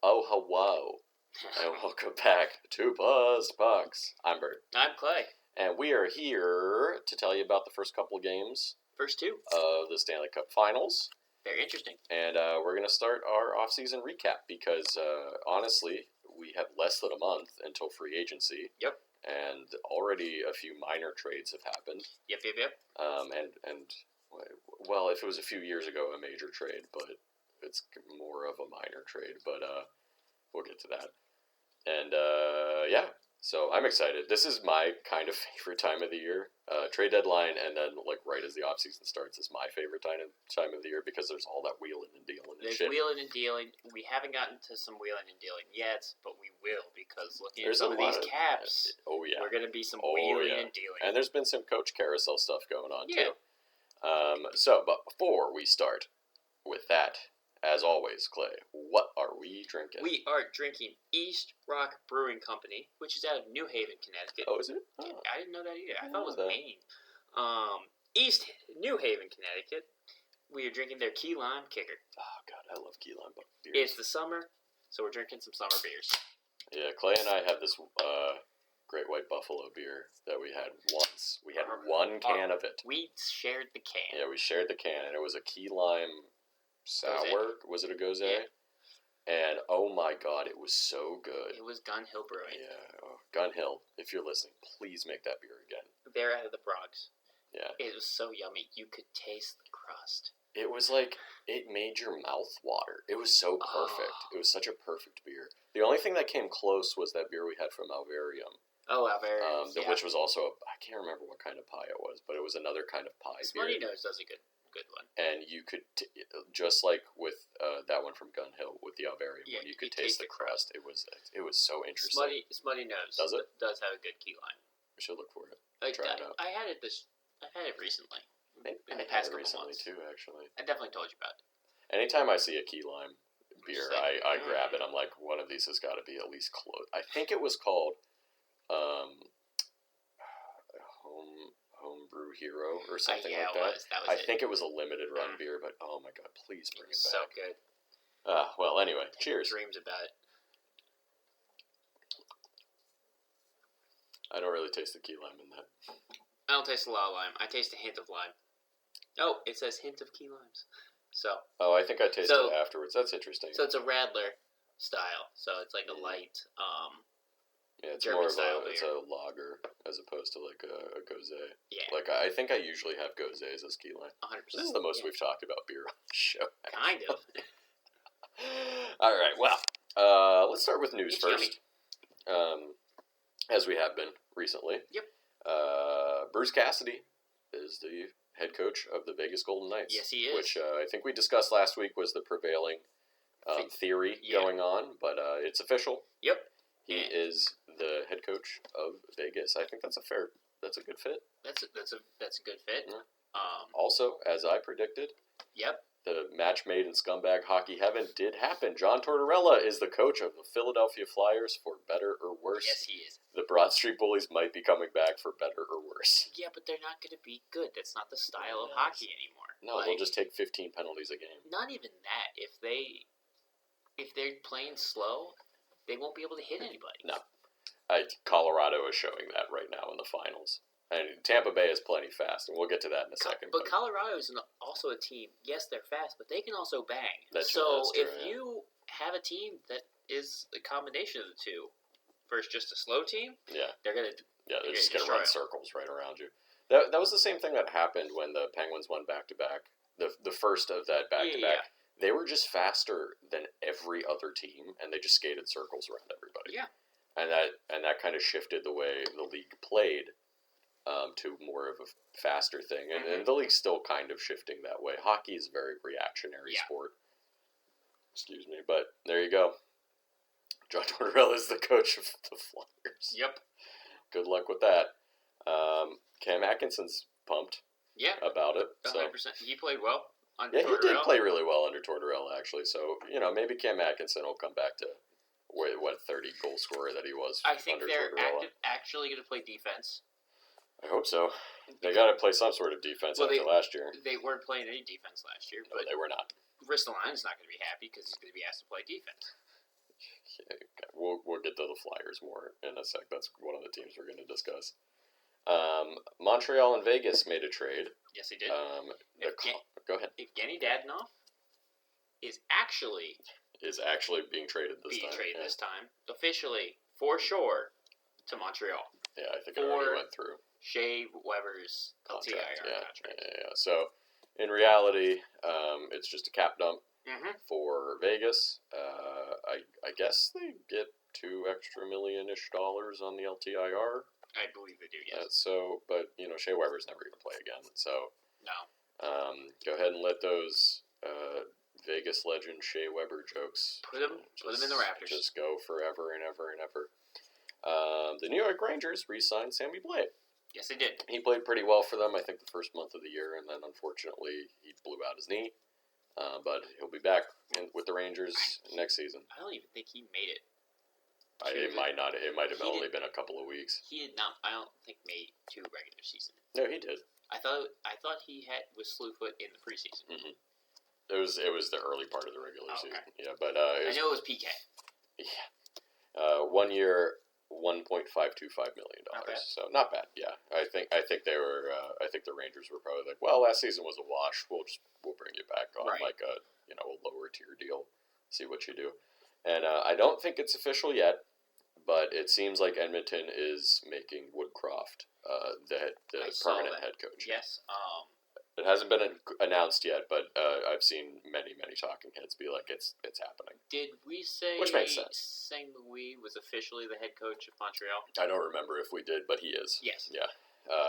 Oh, hello, and welcome back to Buzzed Bucks. I'm Bert. I'm Clay. And we are here to tell you about the first couple of games First two. of the Stanley Cup Finals. Very interesting. And we're going to start our off-season recap because, honestly, we have less than a month until free agency. Yep. And already a few minor trades have happened. Yep. Well, if it was a few years ago, a major trade, but it's more of a minor trade. But we'll get to that. And, yeah. So I'm excited. This is my kind of favorite time of the year. Trade deadline and then like right as the off season starts is my favorite time of the year because there's all that wheeling and dealing and There's shit. wheeling and dealing. We haven't gotten to some wheeling and dealing yet, but we will because looking at There's some a of these lot of- caps, Oh yeah. we're going to be some Oh, wheeling yeah. and dealing. And there's been some coach carousel stuff going on Yeah. too. But before we start with that, as always, Clay, what are we drinking? We are drinking East Rock Brewing Company, which is out of New Haven, Connecticut. Oh, is it? Oh. I didn't know that either. I I thought it was know that. Maine. New Haven, Connecticut. We are drinking their key lime kicker. Oh god, I love key lime beers. It's the summer, so we're drinking some summer beers. Yeah, Clay and I have this Great White Buffalo beer that we had once. We had one can of it. We shared the can. Yeah, we shared the can, and it was a key lime sour. Was it a Gose? Yeah. And oh my god, it was so good. It was Gun Hill Brewing. Yeah, Gun Hill, if you're listening, please make that beer again. They're out of the Bronx. Yeah. It was so yummy. You could taste the crust. It was like, it made your mouth water. It was so perfect. Oh. It was such a perfect beer. The only thing that came close was that beer we had from Alvarium. Oh, Alvarium. Yeah. Which was also, I can't remember what kind of pie it was, but it was another kind of pie Smutty beer. Nose does a good one. And you could, just like with that one from Gun Hill, with the Alvarium, Yeah, when you could taste the crust. It was so interesting. Smutty Nose Does it? does have a good key lime. We should look for it. I've Try it out. had it recently. In the I past had it couple recently months. too, actually. I definitely told you about it. Anytime I see a key lime beer, Just like, I grab it. I'm like, one of these has got to be at least close. I think it was called Homebrew Hero or something yeah, like that. That was I it. think it was a limited run beer, but oh my god, please bring it So back. good. Well, anyway, cheers. Dreams about it. I don't really taste the key lime in that. I don't taste a lot of lime. I taste a hint of lime. Oh, it says hint of key limes. So. Oh, I think I tasted it afterwards. That's interesting. So it's a Radler style. So it's like a light. Yeah, it's German more of style it's a lager as opposed to like a Gose. Yeah. Like I think I usually have Goses as key lime. 100%. This is the most we've talked about beer on the show. Kind of. All right. Well, let's start with news It's first. As we have been recently. Yep. Bruce Cassidy is the head coach of the Vegas Golden Knights. Yes, he is. Which I think we discussed last week was the prevailing theory going on, but it's official. Yep. He is the head coach of Vegas. I think that's a good fit. That's a good fit. Yeah. Also, as I predicted. Yep. The match made in scumbag hockey heaven did happen. John Tortorella is the coach of the Philadelphia Flyers for better or worse. Yes, he is. The Broad Street Bullies might be coming back for better or worse. Yeah, but they're not going to be good. That's not the style of hockey anymore. No, they'll just take 15 penalties a game. Not even that. If they're playing slow, they won't be able to hit anybody. No. Colorado is showing that right now in the finals. And Tampa Bay is plenty fast, and we'll get to that in a second. But Colorado is also a team. Yes, they're fast, but they can also bang. That's true, yeah. You have a team that is a combination of the two, versus just a slow team, they're just going to run circles right around you. That was the same thing that happened when the Penguins won back-to-back. The first of that back-to-back. Yeah. They were just faster than every other team, and they just skated circles around everybody. Yeah. And that kind of shifted the way the league played. To more of a faster thing. And the league's still kind of shifting that way. Hockey is a very reactionary sport. Excuse me. But there you go. John Tortorella is the coach of the Flyers. Yep. Good luck with that. Cam Atkinson's pumped about it. 100%. So. He played well under Tortorella. He did play really well under Tortorella, actually. So, maybe Cam Atkinson will come back to what 30 goal scorer that he was I think under they're Tortorella. actually going to play defense. I hope so. They got to play some sort of defense after last year. They weren't playing any defense last year. No, they were not. Ristolainen's not going to be happy because he's going to be asked to play defense. We'll get to the Flyers more in a sec. That's one of the teams we're going to discuss. Montreal and Vegas made a trade. Yes, they did. Go ahead. Evgeny Dadonov is actually being traded this time. This time, officially for sure, to Montreal. Yeah, I think it already went through. Shea Weber's contract. contract. Yeah. So, in reality, it's just a cap dump for Vegas. I guess they get $2 extra million-ish on the LTIR. I believe they do, yes. But Shea Weber's never going to play again. So no. Go ahead and let those Vegas legend Shea Weber jokes put them in the rafters. Just go forever and ever and ever. The New York Rangers re-signed Sammy Blais. Yes, they did. He played pretty well for them, I think, the first month of the year, and then unfortunately he blew out his knee. But he'll be back with the Rangers next season. I don't even think he made it. It might not. It might have only been a couple of weeks. He did not. I don't think made 2 regular season. No, he did. I thought he was slew-foot in the preseason. Mm-hmm. It was the early part of the regular season. Yeah, but I know it was PK. Yeah. 1 year, $1.525 million. Okay. So not bad. Yeah, I think they were. I think the Rangers were probably like, well, last season was a wash. We'll bring you back on like a lower tier deal. See what you do. And I don't think it's official yet, but it seems like Edmonton is making Woodcroft the permanent head coach. Yes. It hasn't been announced yet, but I've seen many talking heads be like, it's happening. Did we say which makes sense? St. Louis was officially the head coach of Montreal? I don't remember if we did, but he is. Yes. Yeah.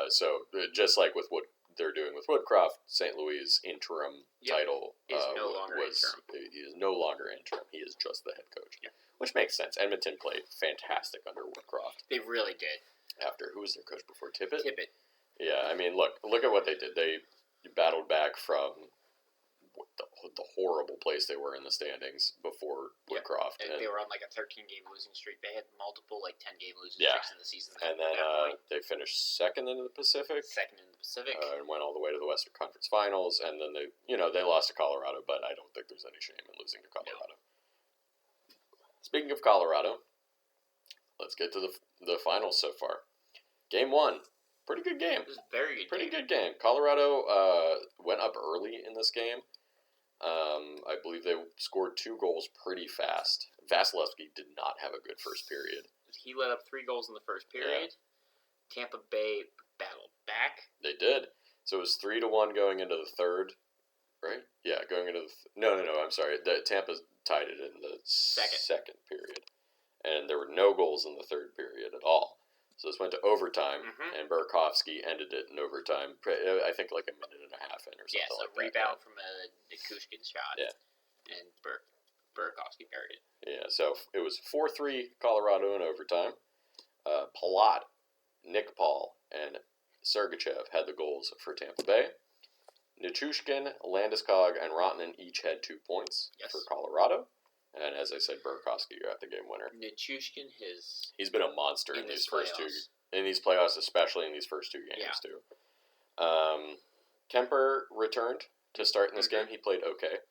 So just like with what they're doing with Woodcroft, St. Louis' interim title is no longer interim. He is no longer interim. He is just the head coach. Yeah. Which makes sense. Edmonton played fantastic under Woodcroft. They really did. After who was their coach before? Tippett? Tippett. Yeah, I mean, look at what they did. They battled back from the horrible place they were in the standings before Woodcroft. And they were on like a 13-game losing streak. They had multiple 10-game losing streaks in the season. And then they finished second in the Pacific. And went all the way to the Western Conference Finals. And then they lost to Colorado, but I don't think there's any shame in losing to Colorado. No. Speaking of Colorado, let's get to the finals so far. Game 1. Pretty good game. It was a very good Pretty good game. Colorado went up early in this game. I believe they scored 2 goals pretty fast. Vasilevsky did not have a good first period. He let up 3 goals in the first period. Yeah. Tampa Bay battled back. They did. So it was 3-1 going into the third, right? Yeah, going into the... No, I'm sorry. Tampa tied it in the second period. And there were no goals in the third period at all. So this went to overtime, and Burakovsky ended it in overtime. I think like a minute and a half in or something like that. Yes, a rebound from a Nikushkin shot. Yeah. And Burakovsky buried it. Yeah, so it was 4-3 Colorado in overtime. Palat, Nick Paul, and Sergachev had the goals for Tampa Bay. Nichushkin, Landeskog, and Rantanen each had 2 points for Colorado. And as I said, Burakovsky got the game winner. Nichushkin he's been a monster in these first playoffs. In these playoffs, especially in these first 2 games too. Kemper returned to start in this game. He played okay.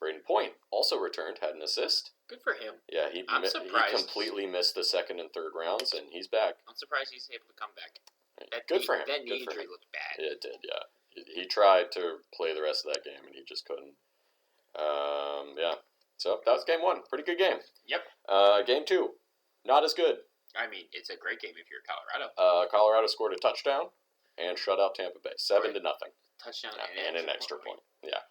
Braden Point also returned, had an assist. Good for him. Yeah, he completely missed the second and third rounds, and he's back. I'm surprised he's able to come back. Good for him. That knee injury looked bad. Yeah, it did, yeah. He tried to play the rest of that game, and he just couldn't. So that was game 1. Pretty good game. Yep. Game 2, not as good. I mean, it's a great game if you're Colorado. Colorado scored a touchdown and shut out Tampa Bay 7-0. Touchdown and an extra point. Yeah.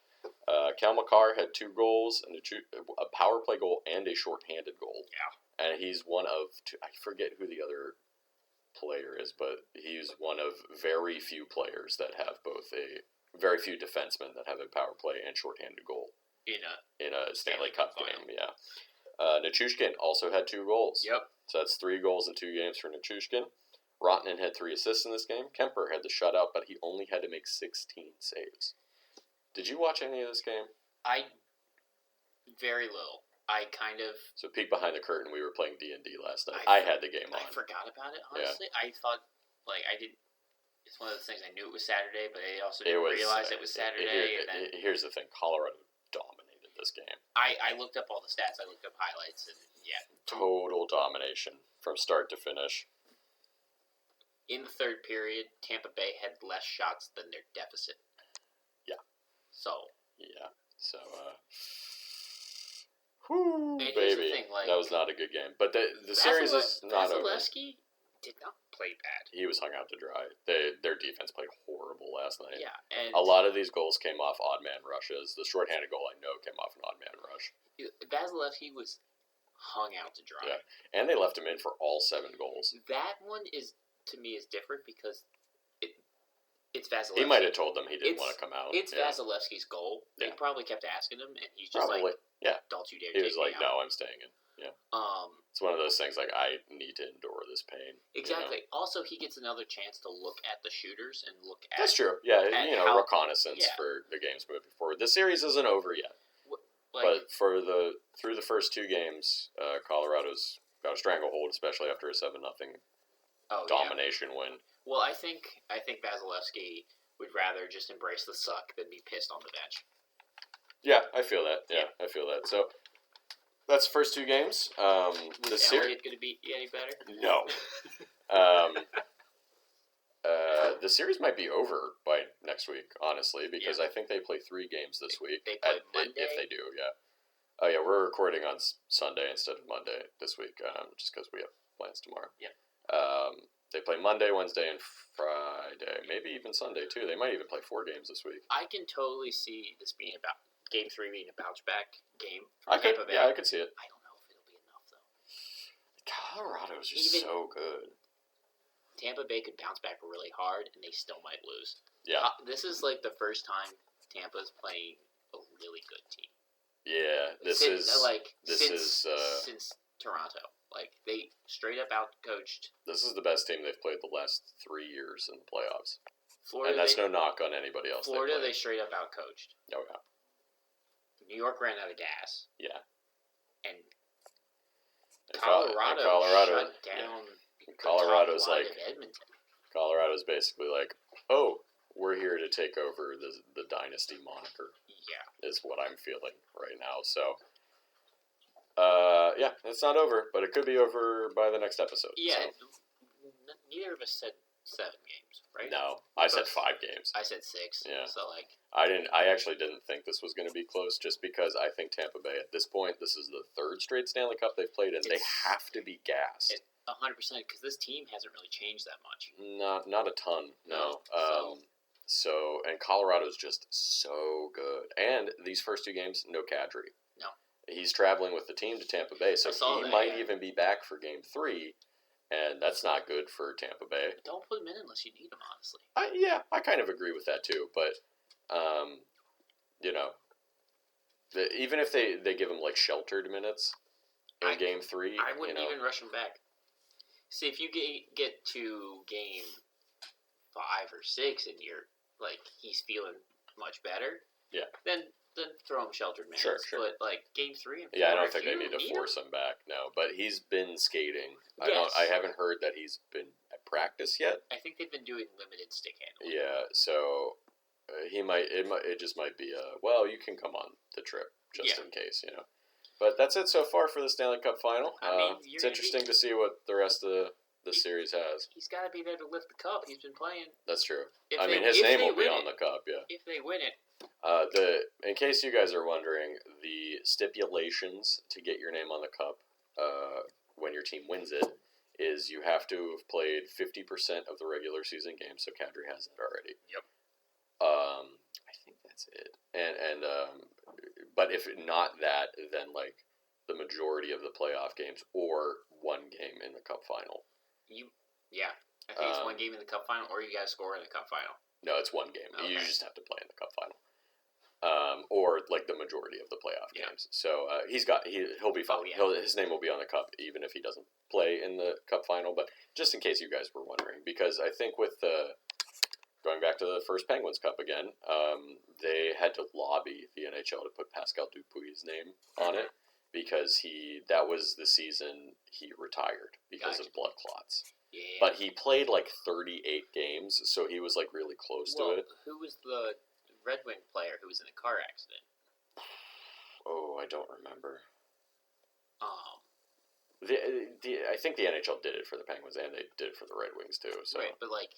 Cal McCarr had 2 goals, and a power play goal and a shorthanded goal. Yeah. And he's one of 2. I forget who the other player is, but he's one of very few players that have very few defensemen that have a power play and shorthanded goal. In a Stanley Cup game, yeah. Nichushkin also had 2 goals. Yep. So that's 3 goals in 2 games for Nichushkin. Rantanen had 3 assists in this game. Kemper had the shutout, but he only had to make 16 saves. Did you watch any of this game? Very little. So peek behind the curtain, we were playing D&D last night. I had the game on. I forgot about it, honestly. Yeah. I thought, I didn't... It's one of those things, I knew it was Saturday, but I also didn't realize it was Saturday. Here's the thing. Colorado dominated this game. I looked up all the stats. I looked up highlights, and yeah. Total domination from start to finish. In the third period, Tampa Bay had less shots than their deficit. Yeah. So. Yeah. So, whoo, baby. Thing, like, that was not a good game. But the series is not over. Vasilevsky did not play bad. He was hung out to dry. Their defense played horrible last night. Yeah. And a lot of these goals came off odd man rushes. The shorthanded goal, I know, came off an odd man rush. Vasilevsky was hung out to dry. Yeah. And they left him in for all 7 goals. That one is, to me, is different because it's Vasilevsky. He might have told them he didn't want to come out. It's Vasilevsky's goal. They probably kept asking him, and he's just don't you dare He take was like, me out. no, I'm staying in. Yeah. It's one of those things like, I need to endure this pain. Exactly. Also, he gets another chance to look at the shooters and look at... That's true. Yeah, reconnaissance for the games moving forward. The series isn't over yet. But through the first 2 games, Colorado's got a stranglehold, especially after a 7-0 domination win. Well, I think Vasilevsky would rather just embrace the suck than be pissed on the bench. Yeah, I feel that. Yeah, I feel that. So that's the first 2 games. Is Elliott going to be any better? No. The series might be over by next week, honestly, because I think they play 3 games this week. They play Monday? If they do, yeah. Oh, yeah, we're recording on Sunday instead of Monday this week, just because we have plans tomorrow. Yeah. They play Monday, Wednesday, and Friday. Maybe even Sunday, too. They might even play 4 games this week. I can totally see this being about Game 3 being a bounce-back game. I could see it. I don't know if it'll be enough, though. Colorado's just so good. Tampa Bay could bounce back really hard, and they still might lose. Yeah. This is like the first time Tampa's playing a really good team. Yeah, since Toronto. Like, they straight up out-coached. This is the best team they've played the last 3 years in the playoffs. Florida, and that's no knock on anybody else. Florida, they straight up out-coached. Oh, yeah. New York ran out of gas. Yeah. And Colorado shut down Colorado's like Edmonton. Colorado's basically like, oh, we're here to take over the dynasty moniker. Yeah. Is what I'm feeling right now. So, yeah, it's not over, but it could be over by the next episode. Yeah. So. Neither of us said 7 games, right? No, I said 5 games. I said 6. Yeah. So I actually didn't think this was going to be close, just because I think Tampa Bay at this point, this is the 3rd straight Stanley Cup they've played, and they have to be gassed. 100%, because this team hasn't really changed that much. Not a ton, no. And Colorado's just so good, and these first 2 games, no Kadri. No. He's traveling with the team to Tampa Bay, so he might even be back for Game 3. And that's not good for Tampa Bay. Don't put him in unless you need him, honestly. I kind of agree with that too. But, even if they give him sheltered minutes in Game 3, I wouldn't even rush him back. See, if you get to Game 5 or 6 and you're he's feeling much better, then throw him sheltered minutes. Sure. But Game 3 and 4, I don't think they need to force him back. No, but he's been skating. Yes. I haven't heard that he's been at practice yet. I think they've been doing limited stick handling. Yeah, so he might. It just might be you can come on the trip just in case, But that's it so far for the Stanley Cup final. It's interesting to see what the rest of the series has. He's got to be there to lift the cup. He's been playing. That's true. His name will be on the cup. Yeah. If they win it. In case you guys are wondering, the stipulations to get your name on the cup when your team wins it is you have to have played 50% of the regular season games. So Kadri has that already. Yep. I think that's it. And but if not that, then the majority of the playoff games or 1 game in the cup final. I think it's 1 game in the cup final, or you got to score in the cup final. No, it's 1 game. Okay. You just have to play in the cup final. Or the majority of the playoff games. So he'll be fine. Oh, yeah. His name will be on the cup even if he doesn't play in the cup final. But just in case you guys were wondering, because I think with going back to the first Penguins Cup again, they had to lobby the NHL to put Pascal Dupuy's name on it because that was the season he retired because of blood clots. Yeah. But he played 38 games, so he was really close to it. Who was the Red Wing player who was in a car accident? Oh, I don't remember. Um, I think the NHL did it for the Penguins, and they did it for the Red Wings too. So. Right, but like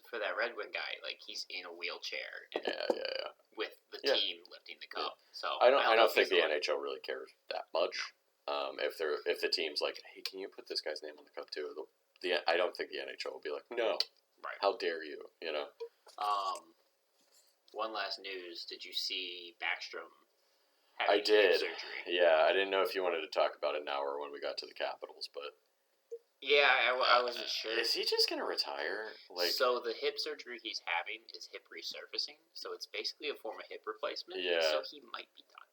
for that Red Wing guy, like he's in a wheelchair. And Yeah. With the team lifting the cup, so I don't think the NHL really cares that much. If the team's like, hey, can you put this guy's name on the cup too? I don't think the NHL will be like, no, right? How dare you? You know. One last news: did you see Backstrom? I did. Surgery? Yeah, I didn't know if you wanted to talk about it now or when we got to the Capitals, but. Yeah, I wasn't sure. Is he just gonna retire? So the hip surgery he's having is hip resurfacing, so it's basically a form of hip replacement. Yeah. So he might be done.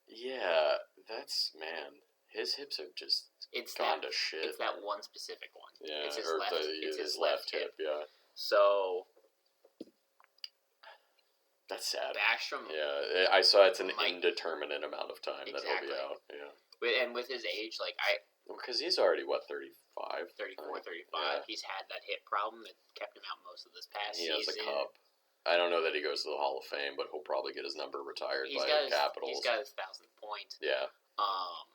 Yeah, his hips are just gone to shit. It's that one specific one. Yeah, it's his left hip. Yeah. So. That's sad. Backstrom. Yeah, I saw it's an indeterminate amount of time that he'll be out. Yeah. And with his age, because he's already, 35? 34, 35. Yeah. He's had that hip problem that kept him out most of this past season. He has a cup. I don't know that he goes to the Hall of Fame, but he'll probably get his number retired by the Capitals. He's got his 1,000th point. Yeah.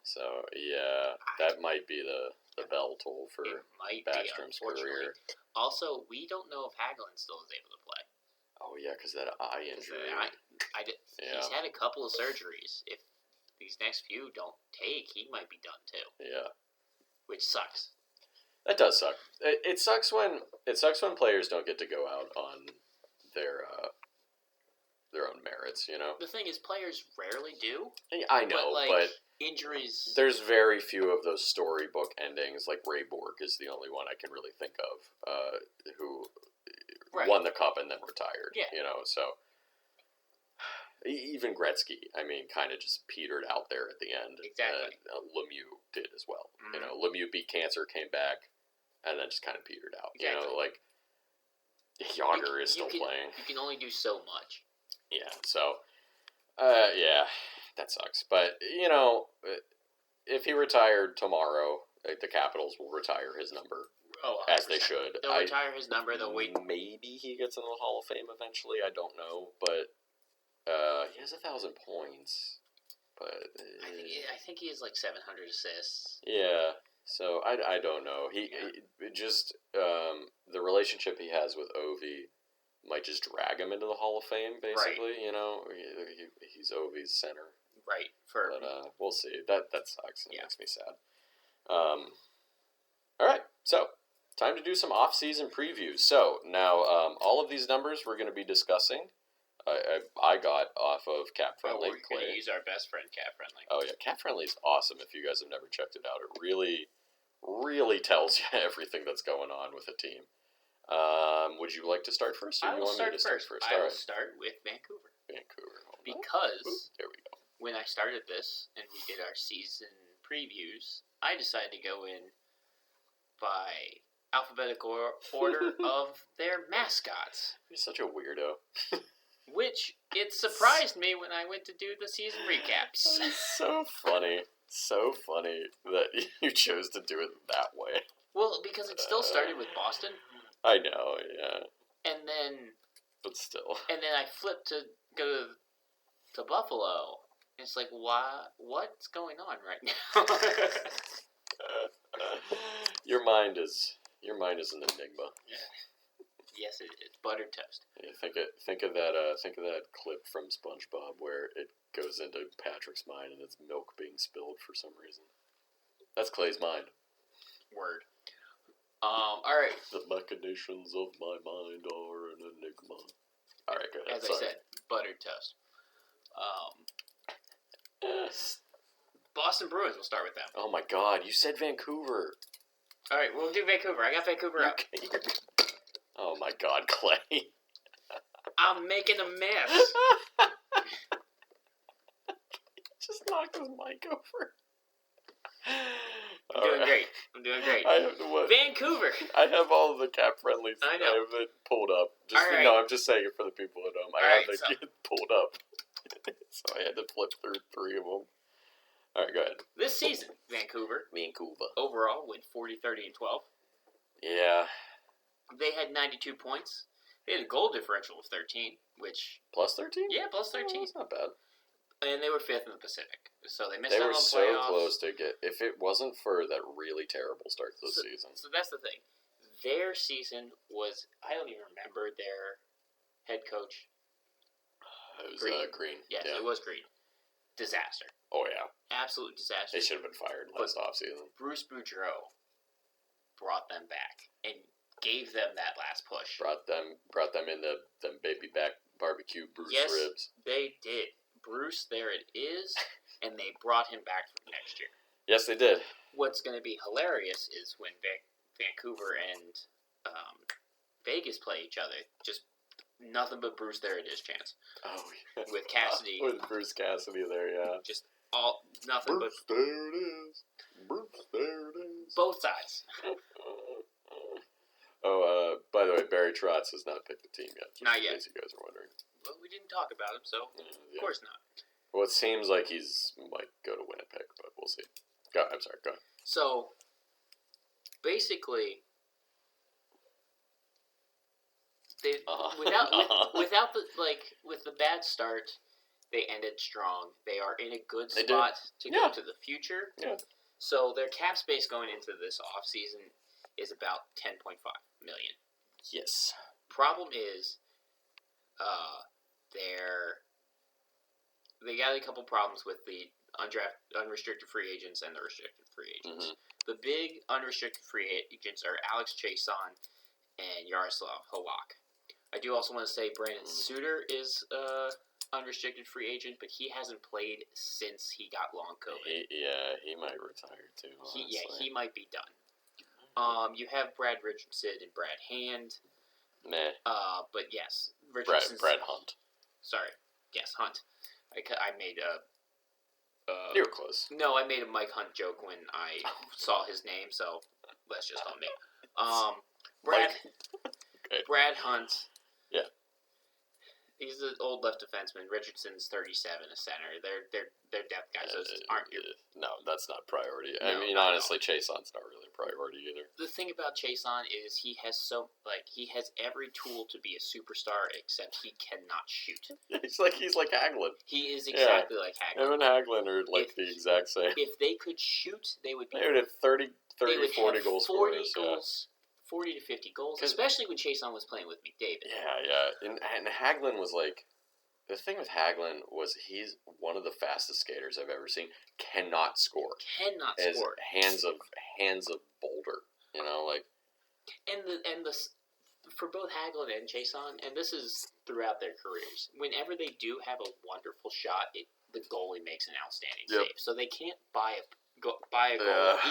So, yeah, that might be the bell toll for Backstrom's career. Also, we don't know if Hagelin still is able to play. Oh, yeah, because that eye injury. He's had a couple of surgeries. If these next few don't take, he might be done too. Yeah. Which sucks. That does suck. It sucks when players don't get to go out on their own merits, you know? The thing is, players rarely do. I know, but injuries... There's very few of those storybook endings. Like Ray Bork is the only one I can really think of who won the cup and then retired. Yeah. You know, so... Even Gretzky, kind of just petered out there at the end. Exactly. Lemieux did as well. Mm-hmm. You know, Lemieux beat cancer, came back, and then just kind of petered out. Exactly. You know, like... Yager is still playing. You can only do so much. Yeah, so, yeah, that sucks. But, you know, if he retired tomorrow, the Capitals will retire his number, as they should. They'll retire his number, they'll wait. Maybe he gets in the Hall of Fame eventually, I don't know, but he has 1,000 points. But I think he has 700 assists. Yeah. So, I don't know. He just, the relationship he has with Ovi might just drag him into the Hall of Fame, basically, you know? He's Ovi's center. Right. But, we'll see. That sucks. It makes me sad. Alright, so, time to do some off-season previews. So, now, all of these numbers we're going to be discussing, I got off of Cap Friendly. We're going to use our best friend, Cap Friendly. Oh, yeah. Cap Friendly is awesome if you guys have never checked it out. It really, really tells you everything that's going on with a team. Would you like to start first? Or I will start first. I will start with Vancouver. Because there we go. When I started this and we did our season previews, I decided to go in by alphabetical order of their mascots. You're such a weirdo. Which, it surprised me when I went to do the season recaps. It's so funny. So funny that you chose to do it that way. Well, because it still started with Boston. I know, yeah. And then... But still. And then I flipped to go to Buffalo. And it's like, what's going on right now? Your mind is an enigma. Yeah. Yes, it is. Buttered toast. Yeah, think of that clip from SpongeBob where it goes into Patrick's mind and it's milk being spilled for some reason. That's Clay's mind. Word. All right. The machinations of my mind are an enigma. All right, good. As I said, buttered toast. Boston Bruins. We'll start with them. Oh my God! You said Vancouver. All right, we'll do Vancouver. I got Vancouver up. Oh my God, Clay. I'm making a mess. Just knocked his mic over. I'm doing great. Vancouver. I have all of the Cap Friendlies. I know. I have it pulled up. I'm just saying it for the people at home. I have it pulled up. So I had to flip through 3 of them. All right, go ahead. This season, Vancouver. Overall, went 40, 30, and 12. Yeah. They had 92 points. They had a goal differential of 13, which... Plus 13? Yeah, plus 13. That's not bad. And they were 5th in the Pacific, so they missed They out were on so playoffs. close to get. If it wasn't for that really terrible start to the season. So that's the thing. Their season was, I don't even remember their head coach. It was Green. Yes, it was Green. Disaster. Oh, yeah. Absolute disaster. They should have been fired last offseason. Bruce Boudreau brought them back and gave them that last push. Brought them in them baby back barbecue Bruce ribs. Yes, they did. Bruce, there it is, and they brought him back for next year. Yes, they did. What's going to be hilarious is when Vancouver and Vegas play each other. Just nothing but Bruce, there it is chance. Oh, yeah. With Cassidy. With Bruce Cassidy there, yeah. Just nothing Bruce, but... there it is. Bruce, there it is. Both sides. By the way, Barry Trotz has not picked the team yet. Not yet. In case you guys are wondering. Well, we didn't talk about him, so of course not. Well, it seems like he's might go to Winnipeg, but we'll see. I'm sorry, go ahead. So, basically, they with the bad start, they ended strong. They are in a good spot to go to the future. Yeah. So their cap space going into this offseason is about $10.5 million. Yes. Problem is, they got a couple problems with the unrestricted free agents and the restricted free agents. Mm-hmm. The big unrestricted free agents are Alex Chiasson and Yaroslav Halak. I do also want to say Brandon Suter is unrestricted free agent, but he hasn't played since he got long COVID. He might retire too. He might be done. You have Brad Richardson and Brad Hand. Meh. But yes, Richardson. Brad Hunt. Sorry. Yes, Hunt. I made a... you were close. No, I made a Mike Hunt joke when I saw his name, so that's just on me. Brad Hunt. Yeah. He's an old left defenseman. Richardson's 37, a center. They're depth guys. Those aren't your... No, that's not priority. No, I mean, honestly, Chiasson's not really a priority either. The thing about Chiasson is he has every tool to be a superstar, except he cannot shoot. He's like Hagelin. He is exactly like Hagelin. Him and Hagelin are the exact same. If they could shoot, they would have 40 goals. 40 to 50 goals, especially when Chiasson was playing with McDavid. Yeah. And Hagelin was the thing with Hagelin was he's one of the fastest skaters I've ever seen. Cannot score. Hands of boulder. And for both Hagelin and Chiasson, and this is throughout their careers, whenever they do have a wonderful shot, the goalie makes an outstanding save. So they can't buy a goal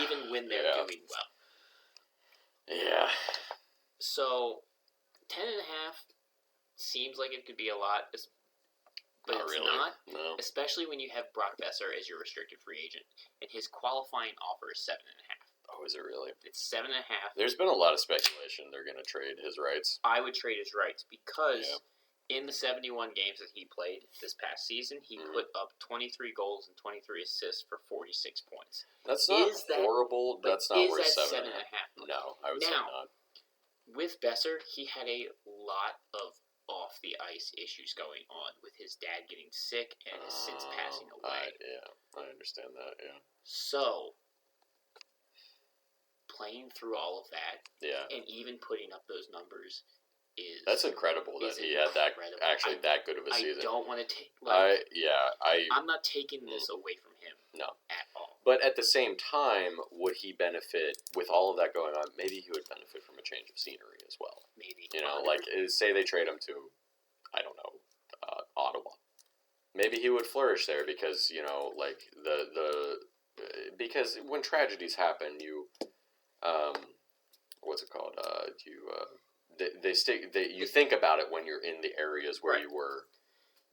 even when they're doing well. Yeah. So, 10.5 seems like it could be a lot, but it's not. No. Especially when you have Brock Besser as your restricted free agent, and his qualifying offer is 7.5. Oh, is it really? It's 7.5. There's been a lot of speculation they're going to trade his rights. I would trade his rights because in the 71 games that he played this past season, he put up 23 goals and 23 assists for 46 points. That's not horrible. That's not worth 7.5. No, I would say not. With Besser, he had a lot of off-the-ice issues going on with his dad getting sick and his since passing away. I understand that, So, playing through all of that, and even putting up those numbers that's incredible that he had that good of a season. I don't want to take... I'm not taking this away from him. No. At all. But at the same time, would he benefit, with all of that going on, maybe he would benefit from a change of scenery as well. Maybe. Say they trade him to, I don't know, Ottawa. Maybe he would flourish there because, because when tragedies happen, you, what's it called? You think about it when you're in the areas where you were.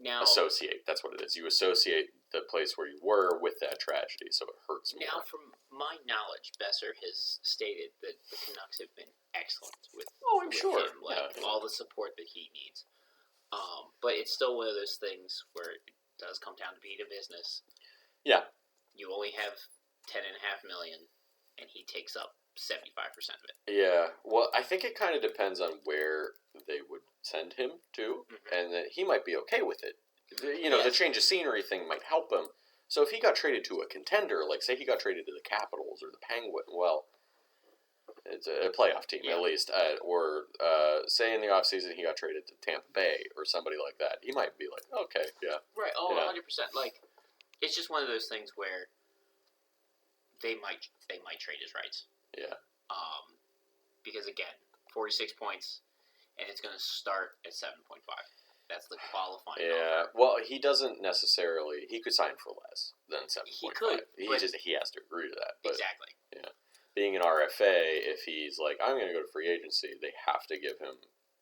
Now, associate. That's what it is. You associate the place where you were with that tragedy, so it hurts more. Now, from my knowledge, Besser has stated that the Canucks have been excellent with sure. him, all the support that he needs. But it's still one of those things where it does come down to being a business. Yeah. You only have $10.5 million, and he takes up 75% of it. Yeah. Well, I think it kind of depends on where they would send him to, and that he might be okay with it the change of scenery thing might help him. So if he got traded to a contender, like say he got traded to the Capitals or the Penguins, well, it's a playoff team at least, or say in the offseason he got traded to Tampa Bay or somebody like that, he might be like, okay, yeah. Right, 100%. Like, it's just one of those things where they might trade his rights. Yeah. Because again, 46 points, and it's going to start at 7.5. That's the qualifying. Yeah. offer. Well, he doesn't necessarily. He could sign for less than 7.5. He could. He has to agree to that. But, exactly. Yeah. Being an RFA, if he's like, I'm going to go to free agency, they have to give him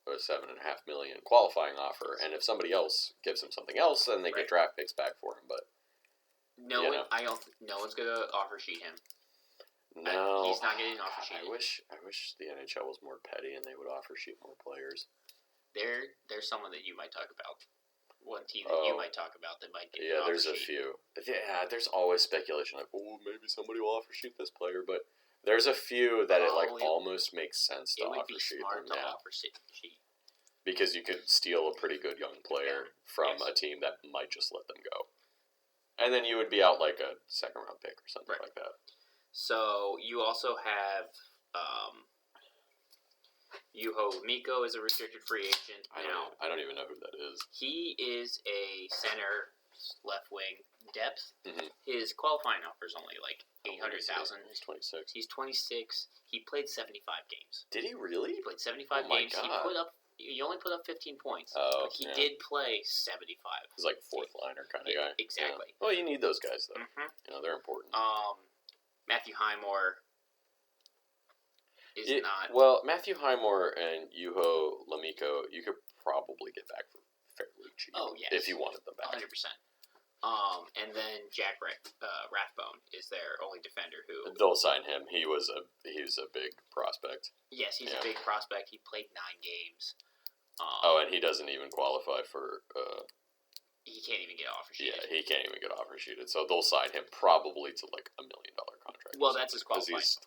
a $7.5 million qualifying offer, and if somebody else gives him something else, then they get draft picks back for him. But no one's going to offer sheet him. No, he's not getting an offer sheet. I wish the NHL was more petty and they would offer sheet more players. There's someone that you might talk about. One team that you might talk about that might get an offer there's a few. Yeah, there's always speculation like, oh, maybe somebody will offer sheet this player, but there's a few that it almost makes sense to offer sheet them. It would be smart to offer sheet. Because you could steal a pretty good young player from a team that might just let them go. And then you would be out like a second-round pick or something like that. So you also have Juho Mikko is a restricted free agent. I don't even know who that is. He is a center, left wing depth. Mm-hmm. His qualifying offer is only like $800,000. He's 26. He's 26. He played 75 games. Did he really? He played 75 games. God. He only put up 15 points. Oh, but he did play 75. He's like fourth liner kind of guy. Exactly. Yeah. Well, you need those guys though. Mm-hmm. They're important. Matthew Highmore is not. Well, Matthew Highmore and Juho Lamiko, you could probably get back for fairly cheap. Oh, yes. If you wanted them back. 100%. And then Jack Rathbone is their only defender who... They'll sign him. He was a big prospect. Yes, he's a big prospect. He played 9 games. And he doesn't even qualify for... he can't even get offer sheeted. Yeah, he can't even get offer sheeted. So they'll sign him probably to like $1 million contract. Well, that's his qualifying offer. Because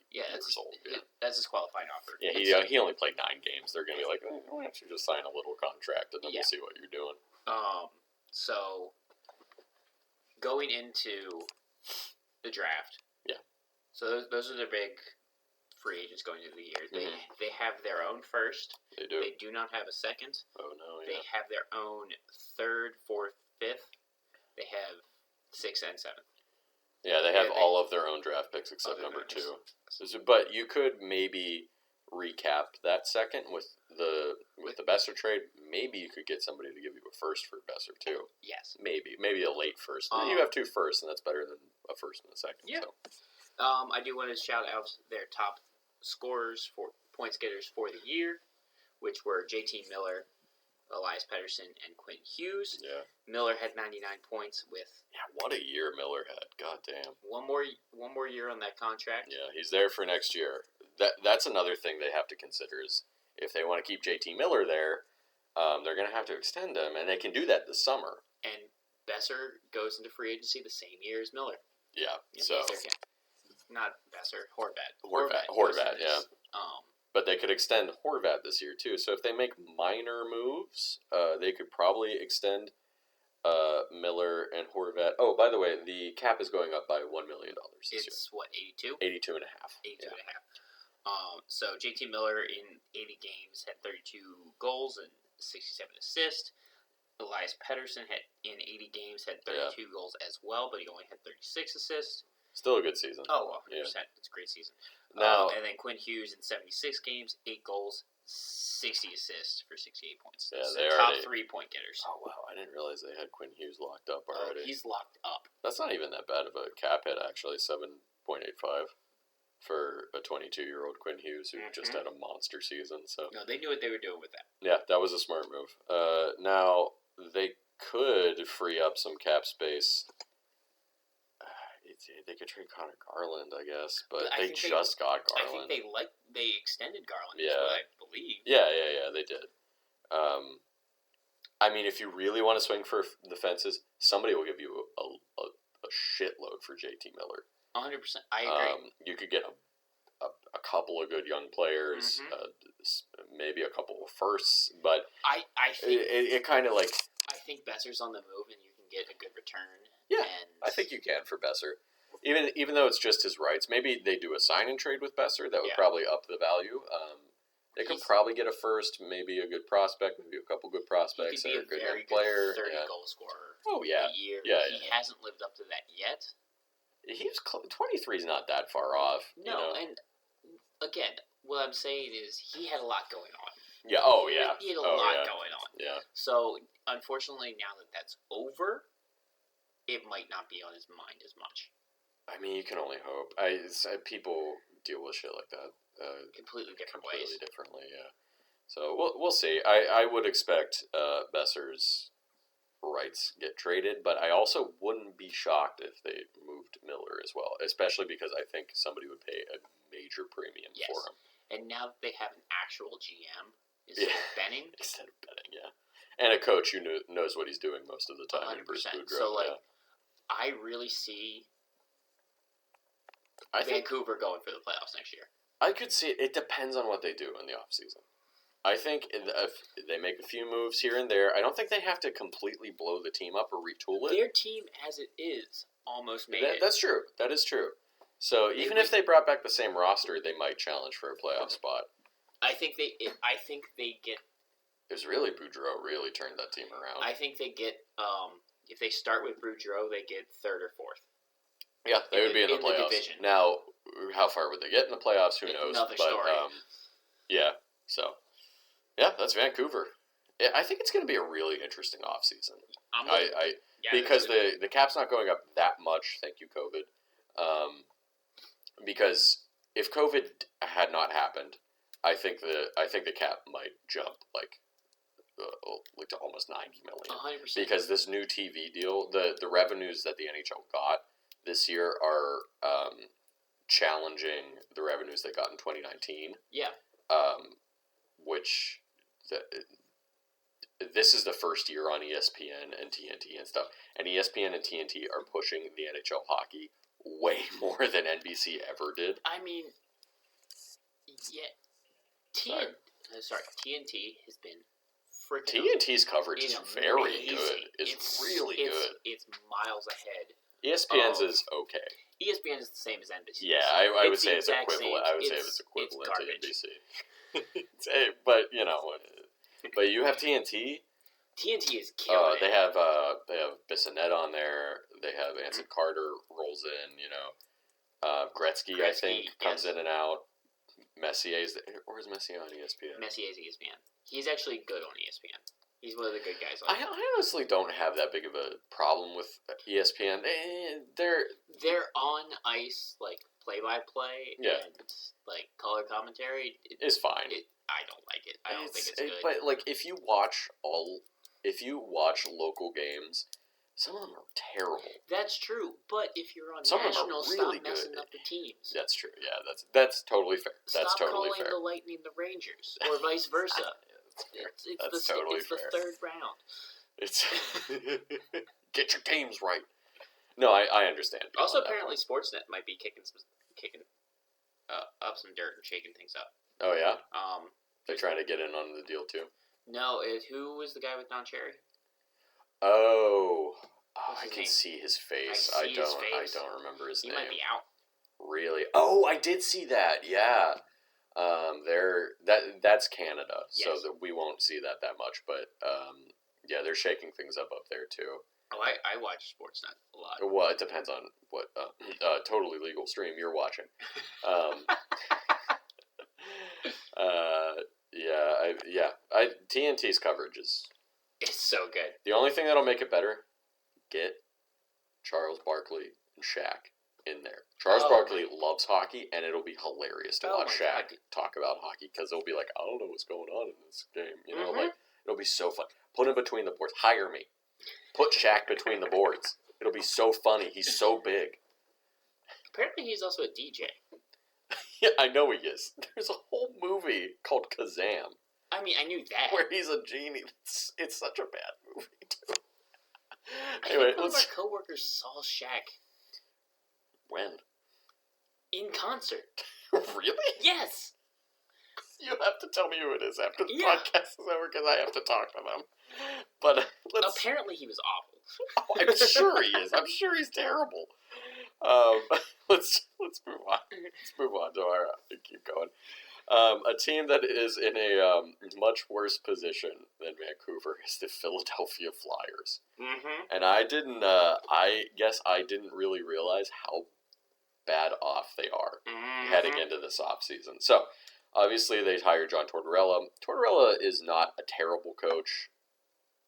he's 23 years old. Yeah. That's his qualifying offer. Yeah, he only played 9 games. They're going to be like, why don't you just sign a little contract and then we'll see what you're doing. So going into the draft. Yeah. So those are the big free agents going into the year. They have their own first. They do. They do not have a second. Oh no. Yeah. They have their own third, fourth, fifth. They have 6th and 7th. Yeah, they have all of their own draft picks except number 2. But you could maybe recap that second with the Besser trade. Maybe you could get somebody to give you a first for Besser too. Yes. Maybe a late first. You have 2 firsts, and that's better than a first and a second. Yeah. So. I do want to shout out their top scorers for points getters for the year, which were JT Miller, Elias Pettersson, and Quinn Hughes. Yeah. Miller had 99 points with... Yeah, what a year Miller had. God damn. One more year on that contract. Yeah, he's there for next year. That's another thing they have to consider is if they want to keep JT Miller there, they're going to have to extend him, and they can do that this summer. And Besser goes into free agency the same year as Miller. Yeah, Not Besser, Horvat. Horvat, yeah. But they could extend Horvat this year, too. So if they make minor moves, they could probably extend Miller and Horvat. Oh, by the way, the cap is going up by $1 million this year. It's, what, 82? 82 and a half. 82 and a half. So JT Miller in 80 games had 32 goals and 67 assists. Elias Pettersson in 80 games had 32 goals as well, but he only had 36 assists. Still a good season. Oh, 100%. It's a great season. Now, and then Quinn Hughes in 76 games, 8 goals, 60 assists for 68 points. Yeah, so they top already... 3 point getters. Oh, wow. I didn't realize they had Quinn Hughes locked up already. He's locked up. That's not even that bad of a cap hit, actually. 7.85 for a 22-year-old Quinn Hughes who just had a monster season. So no, they knew what they were doing with that. Yeah, that was a smart move. Now, they could free up some cap space. They could trade Connor Garland, I guess, but they just got Garland. I think they extended Garland. Yeah, is what I believe. Yeah, they did. I mean, if you really want to swing for the fences, somebody will give you a shitload for JT Miller. 100%. I agree. You could get a couple of good young players, maybe a couple of firsts, but I think it kind of like. I think Besser's on the move, and you can get a good return. Yeah, I think you can for Besser. Even though it's just his rights, maybe they do a sign and trade with Besser. That would probably up the value. They could probably get a first, maybe a good prospect, maybe a couple good prospects, he could be a very good player, 30-goal scorer. Oh yeah, a year. Yeah, he hasn't lived up to that yet. He's 23 is not that far off. No, and again, what I'm saying is he had a lot going on. Yeah. He had a lot going on. Yeah. So unfortunately, now that that's over, it might not be on his mind as much. I mean, you can only hope. People deal with shit like that completely differently, yeah. So we'll see. I would expect Besser's rights get traded, but I also wouldn't be shocked if they moved Miller as well, especially because I think somebody would pay a major premium for him. And now that they have an actual GM instead of Benning. Instead of Benning, yeah. And a coach who knows what he's doing most of the time. 100%. So, I really see Vancouver going for the playoffs next year. I could see it. It depends on what they do in the offseason. I think if they make a few moves here and there, I don't think they have to completely blow the team up or retool it. Their team, as it is, almost made it. That's true. That is true. So even if they brought back the same roster, they might challenge for a playoff spot. I think they get. It was really Boudreaux really turned that team around. I think they get. If they start with Boudreaux, they get third or fourth. Yeah, they would be in the playoffs. Division. Now, how far would they get in the playoffs? Who knows? Another story. Yeah. So, yeah, that's Vancouver. Yeah, I think it's going to be a really interesting offseason. Because the cap's not going up that much. Thank you, COVID. Because if COVID had not happened, I think the cap might jump like to almost $90 million. 100%. Because this new TV deal, the revenues that the NHL got this year are challenging the revenues they got in 2019. Yeah. Which this is the first year on ESPN and TNT and stuff, and ESPN and TNT are pushing the NHL hockey way more than NBC ever did. I mean, yeah, TNT has been freaking. TNT's coverage is very good. It's really good. It's miles ahead. ESPN's is okay. ESPN is the same as NBC. Yeah, I would say it's equivalent. I would say it's equivalent to NBC. But you have TNT. TNT is killing it. They have Bissonnette on there. They have Anson Carter rolls in. Gretzky I think comes in and out. Messier's or is Messier on ESPN? Messier's ESPN. He's actually good on ESPN. He's one of the good guys. I honestly don't have that big of a problem with ESPN. They're on ice like play-by-play and like color commentary. It's fine. I don't like it. I don't think it's good. But like if you watch local games, some of them are terrible. That's true. But if you're on some national, really stop messing up the teams. That's true. Yeah, that's totally fair. That's totally fair. Stop calling the Lightning the Rangers or vice versa. It's the third round. It's get your games right. No, I understand. Also, apparently, Sportsnet might be kicking up some dirt and shaking things up. Oh yeah. They're trying to get in on the deal too. No, who was the guy with Don Cherry? I can see his face. I don't remember his name. He might be out. Really? Oh, I did see that. Yeah. That's Canada, yes. So that we won't see that much. But they're shaking things up there too. Oh, I watch Sportsnet a lot. Well, it depends on what totally legal stream you're watching. TNT's coverage is so good. The only thing that'll make it better, get Charles Barkley and Shaq in there. Charles Barkley loves hockey, and it'll be hilarious to watch Shaq talk about hockey because they'll be like, I don't know what's going on in this game. Like it'll be so fun. Put him between the boards. Hire me. Put Shaq between the boards. It'll be so funny. He's so big. Apparently, he's also a DJ. Yeah, I know he is. There's a whole movie called Kazam. I mean, I knew that. Where he's a genie. It's such a bad movie, too. Anyway, I think one of our coworkers saw Shaq. When? In concert. Really? Yes. You have to tell me who it is after the podcast is over because I have to talk to them. But apparently he was awful. Oh, I'm sure he is. I'm sure he's terrible. Let's move on. Let's move on to our keep going. A team that is in a much worse position than Vancouver is the Philadelphia Flyers. Mm-hmm. And I guess I didn't really realize how bad off they are heading into this offseason. So, obviously, they hired John Tortorella. Tortorella is not a terrible coach.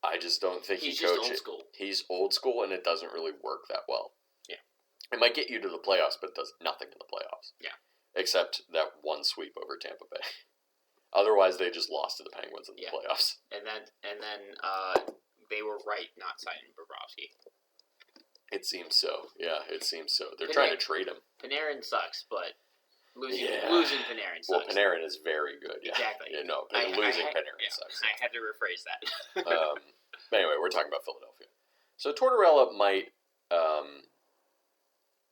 I just don't think he's he coaches. Old school. He's old school, and it doesn't really work that well. Yeah. It might get you to the playoffs, but it does nothing in the playoffs. Yeah. Except that one sweep over Tampa Bay. Otherwise, they just lost to the Penguins in the playoffs. And then they were right not signing Bobrovsky. It seems so. Yeah, it seems so. They're trying to trade him. Panarin sucks, but losing Panarin sucks. Well, Panarin is very good. Yeah. Exactly. Yeah, no, losing Panarin sucks. I had to rephrase that. Anyway, we're talking about Philadelphia. So Tortorella might...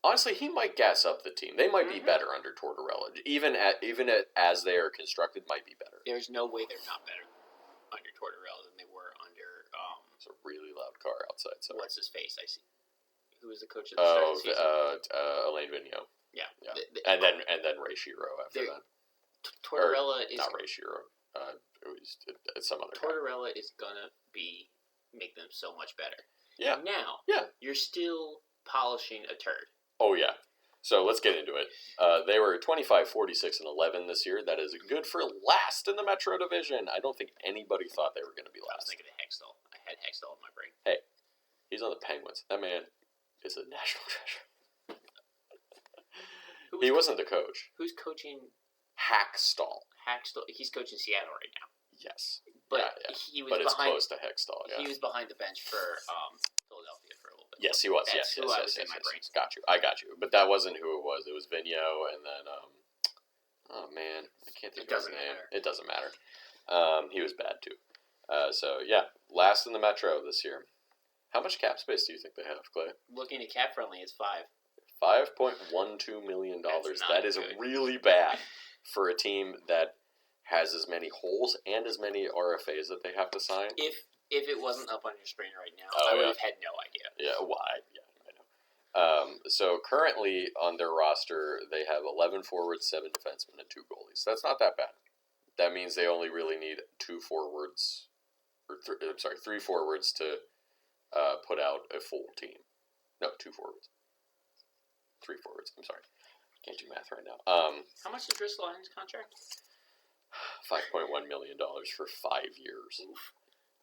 honestly, he might gas up the team. They might be better under Tortorella. Even as they are constructed, might be better. There's no way they're not better under Tortorella than they were under... It's a really loud car outside. So what's his face? I see. Who was the coach of the start of the season? Alain Vigneault. Yeah. And then Ray Shiro after that. Tortorella is... Not Ray Shiro. It's some other Tortorella is going to make them so much better. Yeah. Now, you're still polishing a turd. Oh, yeah. So let's get into it. They were 25, 46, and 11 this year. That is good for last in the Metro Division. I don't think anybody thought they were going to be last. I was thinking of Hextall. I had Hextall in my brain. Hey, he's on the Penguins. That man is a national treasure. He wasn't the coach. Who's coaching? Hackstall. He's coaching Seattle right now. Yes. But he was it's close to Hextall, yeah. He was behind the bench for Philadelphia for a little bit. Yes, he was. That's yes, who I was in my brain. Got you. I got you. But that wasn't who it was. It was Vigneault, and then, oh man, I can't think of his name. It doesn't matter. He was bad too. So yeah, last in the Metro this year. How much cap space do you think they have, Clay? Looking at cap friendly, it's $5.12 million. That is really bad for a team that has as many holes and as many RFAs that they have to sign. If it wasn't up on your screen right now, I would have had no idea. Yeah, why? Yeah, I know. So currently on their roster, they have 11 forwards, 7 defensemen, and 2 goalies. That's not that bad. That means they only really need 3 forwards to put out a full team. No, 2 forwards. 3 forwards. I'm sorry. Can't do math right now. How much is Ristolainen's contract? $5.1 million for 5 years. Oof.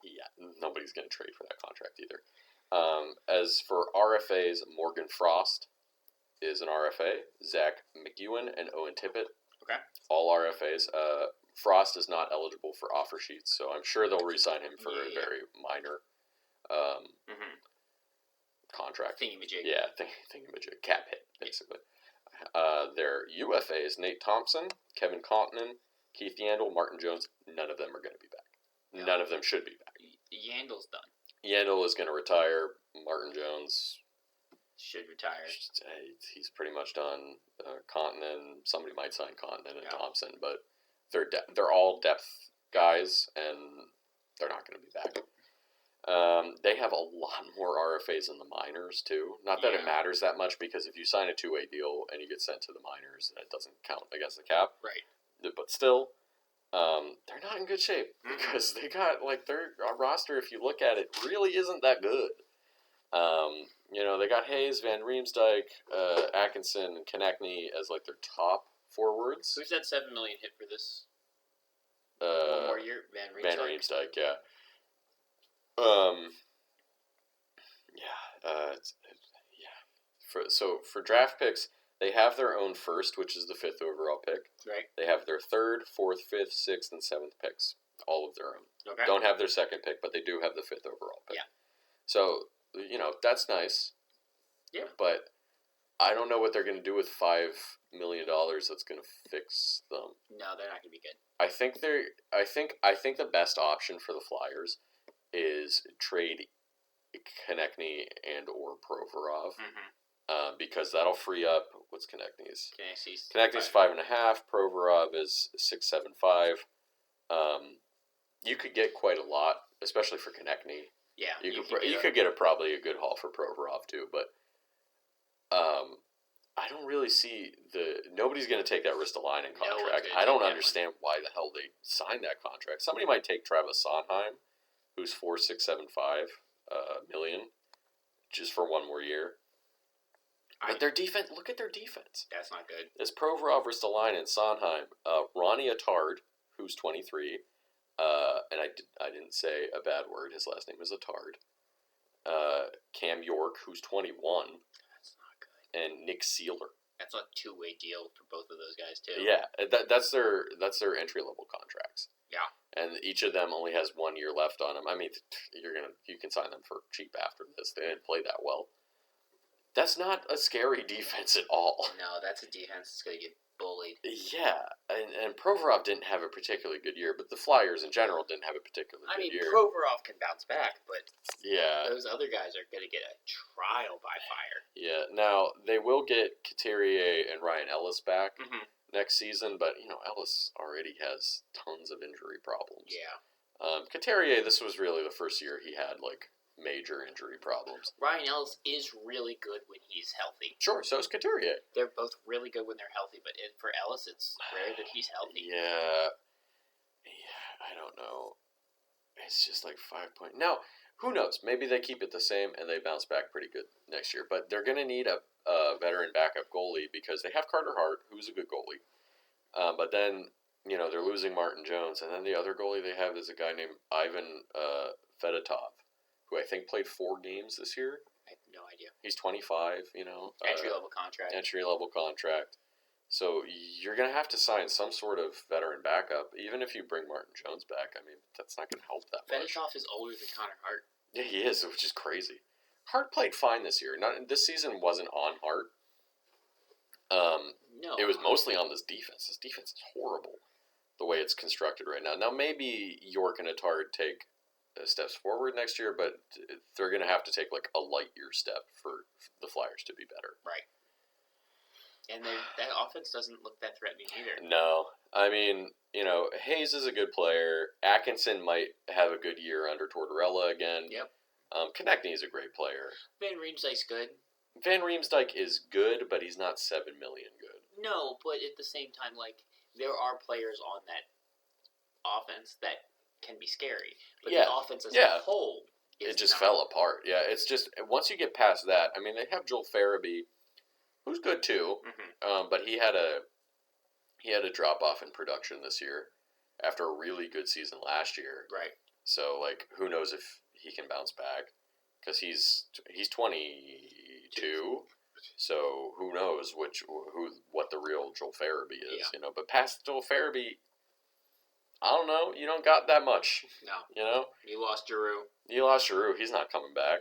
Yeah, nobody's going to trade for that contract either. As for RFAs, Morgan Frost is an RFA. Zach McEwen and Owen Tippett. Okay. All RFAs. Frost is not eligible for offer sheets, so I'm sure they'll re-sign him for a very minor contract. Thingamajig. Yeah, thingamajig. Cap hit, basically. Their UFAs, Nate Thompson, Kevin Conklin, Keith Yandel, Martin Jones, none of them are going to be back. No. None of them should be back. Yandel's done. Yandel is going to retire. Martin Jones should retire. He's pretty much done. Conklin, somebody might sign Conklin and Thompson, but they're all depth guys, and they're not going to be back. They have a lot more RFAs in the minors, too. Not that it matters that much, because if you sign a 2-way deal and you get sent to the minors, that doesn't count against the cap. Right. But still, they're not in good shape, because they got, their roster, if you look at it, really isn't that good. They got Hayes, Van Riemsdyk, Atkinson, and Konechny as, their top forwards. Who's that $7 million hit for this? One more year? Van Riemsdyk, yeah. For draft picks, they have their own first, which is the 5th overall pick. Right. They have their 3rd, 4th, 5th, 6th, and 7th picks, all of their own. Okay. Don't have their 2nd pick, but they do have the 5th overall pick. Yeah. So, that's nice. Yeah. But I don't know what they're going to do with $5 million that's going to fix them. No, they're not going to be good. I think the best option for the Flyers is trade Konechny and or Provorov. because that'll free up what's Konechny's. Konechny's 5.5. Provorov is 6.75. You could get quite a lot, especially for Konechny. Yeah, you could get probably a good haul for Provorov too, but I don't really see nobody's going to take that Ristolainen contract. I don't understand why the hell they signed that contract. Somebody might take Travis Sondheim, who's 4.675 million, just for one more year. But their defense, look at their defense. That's not good. It's Provorov, Ristolainen, Sondheim, Ronnie Attard, who's 23, and I didn't say a bad word. His last name is Attard. Cam York, who's 21. That's not good. And Nick Seeler. That's a two-way deal for both of those guys too. Yeah, that's their entry-level contracts. Yeah. And each of them only has 1 year left on them. I mean, you can sign them for cheap after this. They didn't play that well. That's not a scary defense at all. No, that's a defense that's going to get bullied. Yeah, and Provorov didn't have a particularly good year, but the Flyers in general didn't have a particularly good year. Provorov can bounce back, but yeah, those other guys are going to get a trial by fire. Yeah, now they will get Couturier and Ryan Ellis back next season, but Ellis already has tons of injury problems. Yeah. Couturier, this was really the first year he had major injury problems. Ryan Ellis is really good when he's healthy. Sure, so is Couturier. They're both really good when they're healthy, but for Ellis, it's rare that he's healthy. Yeah, I don't know. It's just 5 point. Now, who knows? Maybe they keep it the same and they bounce back pretty good next year. But they're going to need a veteran backup goalie because they have Carter Hart, who's a good goalie. But then, they're losing Martin Jones. And then the other goalie they have is a guy named Ivan Fedotov, who I think played 4 games this year. I have no idea. He's 25, Entry-level contract. Entry-level contract. So you're going to have to sign some sort of veteran backup, even if you bring Martin Jones back. I mean, that's not going to help that much. Fedotov is older than Connor Hart. Yeah, he is, which is crazy. Hart played fine this year. This season wasn't on Hart. No. It was mostly on this defense. This defense is horrible, the way it's constructed right now. Now, maybe York and Attard take steps forward next year, but they're going to have to take a light year step for the Flyers to be better. Right. And that offense doesn't look that threatening either. No. I mean, Hayes is a good player. Atkinson might have a good year under Tortorella again. Yep. Konechny is a great player. Van Riemsdyk's good. Van Riemsdyk is good, but he's not $7 million good. No, but at the same time, there are players on that offense that can be scary. But the offense as a whole it just fell apart. Yeah, it's just once you get past that. I mean, they have Joel Farabee, who's good too, but he had a drop off in production this year after a really good season last year. Right. So who knows if he can bounce back because he's 22. So who knows what the real Joel Farabee is? Yeah. But past Joel Farabee, I don't know. You don't got that much. No. You lost Giroux. He's not coming back.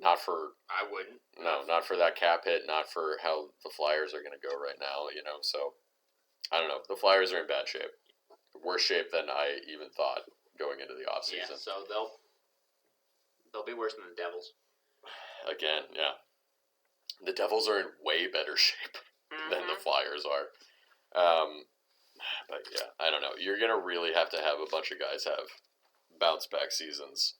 I wouldn't. No, not for that cap hit. Not for how the Flyers are going to go right now. So I don't know. The Flyers are in bad shape. Worse shape than I even thought going into the offseason. Yeah. So they'll be worse than the Devils. Again, yeah. The Devils are in way better shape than the Flyers are. But yeah, I don't know. You're going to really have to have a bunch of guys have bounce back seasons.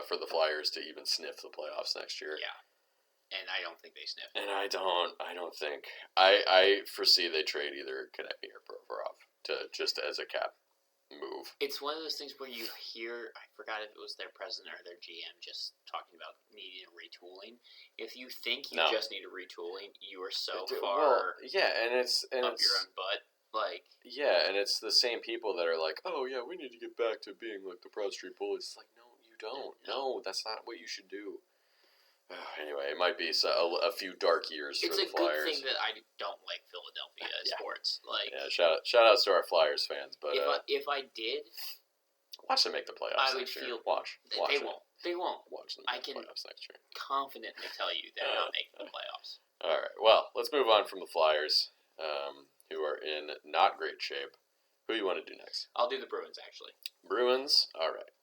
For the Flyers to even sniff the playoffs next year. Yeah. And I don't think they sniff. And I don't think. I foresee they trade either Konechny or Provorov just as a cap move. It's one of those things where you hear, I forgot if it was their president or their GM just talking about needing a retooling. If you think you just need a retooling, you are so far and it's up your own butt. Yeah, and it's the same people that are like, oh yeah, we need to get back to being the Broad Street Bullies. It's like, no, you don't. No, that's not what you should do. Anyway, it might be a few dark years for the Flyers. It's a good thing that I don't like Philadelphia sports. Shout outs to our Flyers fans, but if I did, watch them make the playoffs. I would feel watch. They won't. They won't. Watch them make the playoffs next year. Confidently tell you they're not making the playoffs. All right. Well, let's move on from the Flyers, who are in not great shape. Who do you want to do next? I'll do the Bruins actually. Bruins. All right.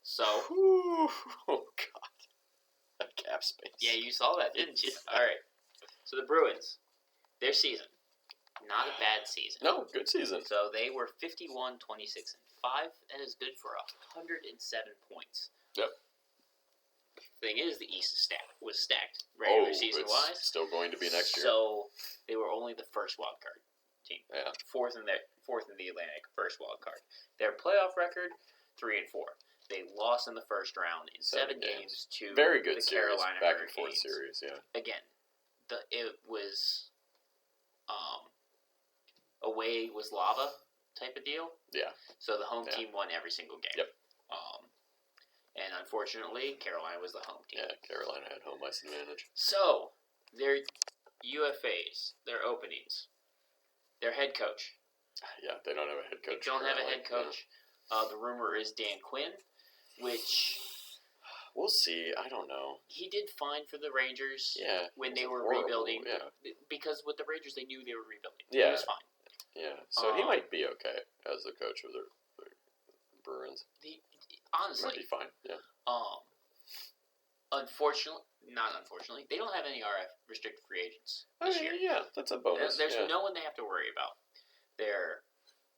So. Oh God. Cap space. Yeah, you saw that, didn't you? All right. So the Bruins, their season, not a bad season. No, good season. So they were 51, 26, and 5. That is good for 107 points. Yep. Thing is, the East was stacked regular season wise. Still going to be next year. So they were only the first wild card team. Yeah. Fourth in the Atlantic, first wild card. Their playoff record 3-4. They lost in the first round in 7 games to very good the series, Carolina back Hurricanes. and forth series. Yeah. Again, it was away was lava type of deal. Yeah. So the home team won every single game. Yep. And unfortunately, Carolina was the home team. Yeah, Carolina had home ice advantage. So, their UFAs, their openings, their head coach. Yeah, they don't have a head coach. They don't have a head coach. The rumor is Dan Quinn, which... We'll see. I don't know. He did fine for the Rangers when they were horrible, rebuilding. Yeah. Because with the Rangers, they knew they were rebuilding. Yeah. He was fine. Yeah, so he might be okay as the coach of the Bruins. Honestly. Might be fine, yeah. Not unfortunately, they don't have any RF restricted free agents this year. Yeah, that's a bonus. There's no one they have to worry about. Their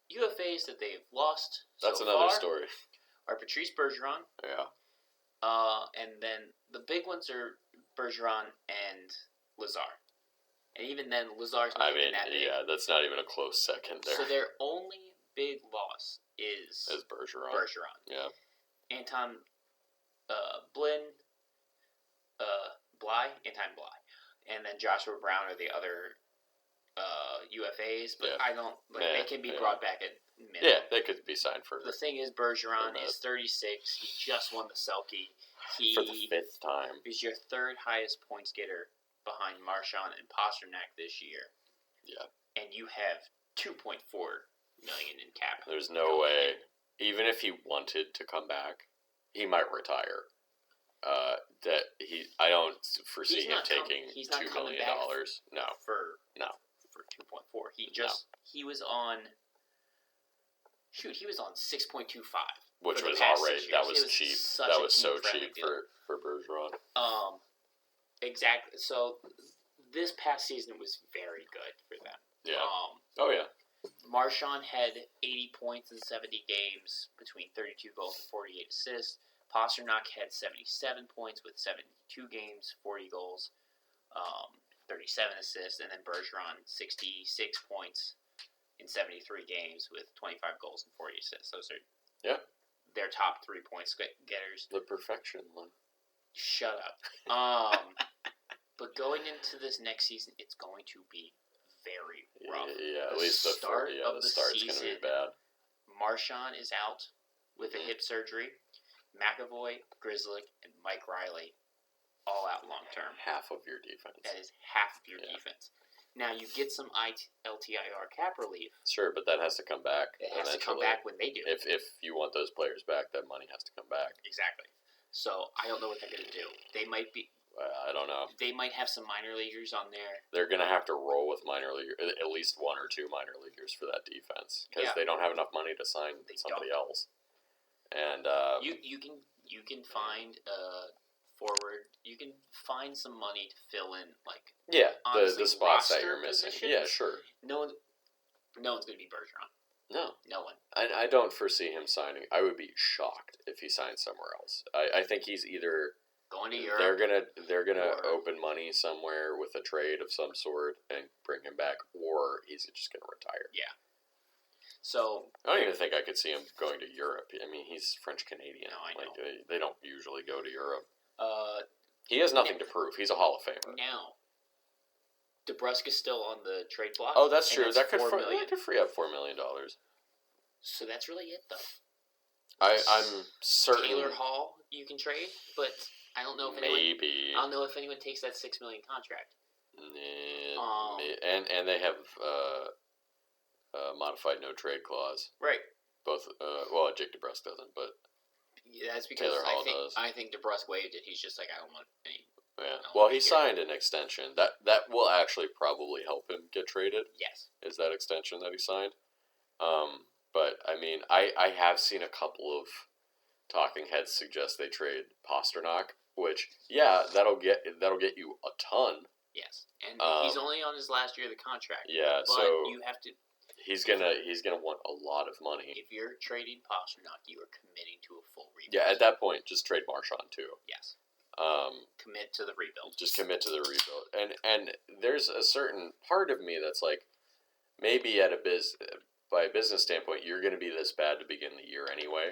UFAs that they've lost that's so another far story. Are Patrice Bergeron. Yeah. And then the big ones are Bergeron and Lazar. And even then, Lazar's not even that big. Yeah, that's not even a close second there. So their only big loss is Bergeron. Yeah. Anton Bly, and then Joshua Brown are the other UFAs, but I don't they can be brought back at minimum. Yeah, they could be signed for. The thing is, Bergeron is 36. He just won the Selke. For the 5th time. He's your 3rd highest points getter behind Marchand and Pasternak this year. Yeah. And you have $2.4 million in cap. There's no way, even if he wanted to come back, he might retire. I don't foresee him taking $2 million. No. For 2.4. He was on 6.25. Which was already that was cheap. That was so cheap for Bergeron. Exactly. So this past season was very good for them. Yeah. Marchand had 80 points in 70 games between 32 goals and 48 assists. Pasternak had 77 points with 72 games, 40 goals, 37 assists, and then Bergeron 66 points in 73 games with 25 goals and 40 assists. Those are their top 3 points getters. The perfection one. Shut up. But going into this next season, it's going to be very rough. Yeah, at least the start's going to be bad. Marchand is out with a hip surgery. McAvoy, Grzelcyk, and Mike Riley all out long term. Half of your defense. That is half of your defense. Now, you get some LTIR cap relief. Sure, but that has to come back. It has to come back when they do. If you want those players back, that money has to come back. Exactly. So, I don't know what they're going to do. They might be... I don't know. They might have some minor leaguers on there. They're going to have to roll with minor leaguers, at least 1 or 2 minor leaguers for that defense. Because they don't have enough money to sign somebody else. And you can find forward. You can find some money to fill in, like the spots that you're missing. Positions. Yeah, sure. No one's going to be Bergeron. No one. I don't foresee him signing. I would be shocked if he signed somewhere else. I think he's either going to Europe. They're gonna open money somewhere with a trade of some sort and bring him back, or he's just gonna retire. Yeah. So I don't even think I could see him going to Europe. I mean, he's French Canadian. No, I know. They don't usually go to Europe. He has nothing to prove. He's a Hall of Famer. Now, DeBrusk is still on the trade block. Oh, that's true. That could free up $4 million. So that's really it, though. I'm certain Taylor Hall you can trade, but I don't know if maybe. I don't know if anyone takes that $6 million contract. And they have modified no trade clause. Right. Both. Jake DeBrusk doesn't, but that's because Taylor Hall does. I think DeBrusk waived it. He's just like, I don't want any. Yeah. Well, he signed an extension that will actually probably help him get traded. Yes. Is that extension that he signed? But I mean, I have seen a couple of talking heads suggest they trade Pasternak, which that'll get you a ton. Yes, and he's only on his last year of the contract. Yeah, but so you have to. He's gonna want a lot of money. If you're trading Pasternak, you are committing to a full rebuild. Yeah, at that point, just trade Marchand too. Yes. Commit to the rebuild. Just commit to the rebuild, and there's a certain part of me that's like, maybe by a business standpoint, you're going to be this bad to begin the year anyway,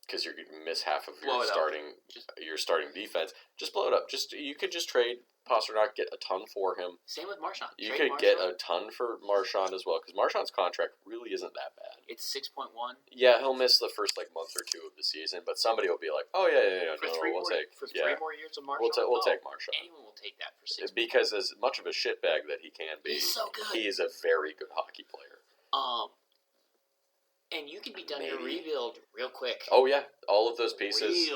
because you're going to miss half of your starting defense. Just blow it up. You could just trade Pasternak, get a ton for him. Same with Marchand. You could get a ton for Marchand as well, because Marchand's contract really isn't that bad. It's 6.1. Yeah, he'll miss the first month or two of the season, but somebody will be like, "Oh yeah, we'll take 3 more years of Marchand. We'll take Marchand. Anyone will take that for 6. Because as much of a shitbag that he can be, he's so good. He is a very good hockey player. And you can be done your rebuild real quick. Oh yeah, all of those pieces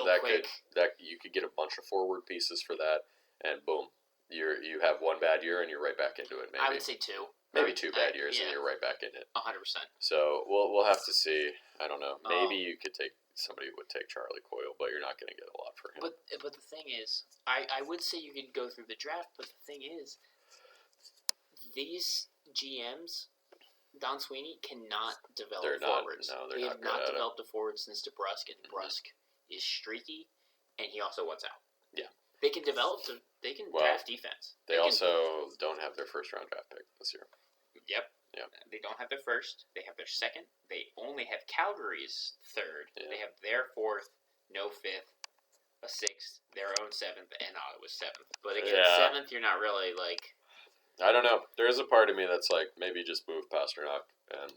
that you could get a bunch of forward pieces for that, and boom, you have one bad year and you're right back into it. Maybe I would say 2. Maybe 2 bad years and you're right back in it. 100%. So we'll have to see. I don't know. Maybe you could take somebody who would take Charlie Coyle, but you're not going to get a lot for him. But the thing is, I would say you could go through the draft, but the thing is, these GMs, Don Sweeney, cannot develop forwards. They have not developed a forward since DeBrusk, and DeBrusk is streaky, and he also wants out. Yeah. They can draft defense. They also don't have their first round draft pick this year. Yep. They don't have their first. They have their second. They only have Calgary's third. Yeah. They have their fourth, no fifth, a sixth, their own seventh, and Ottawa's seventh. But again, seventh, you're not really like. I don't know. There is a part of me that's like, maybe just move Pasternak and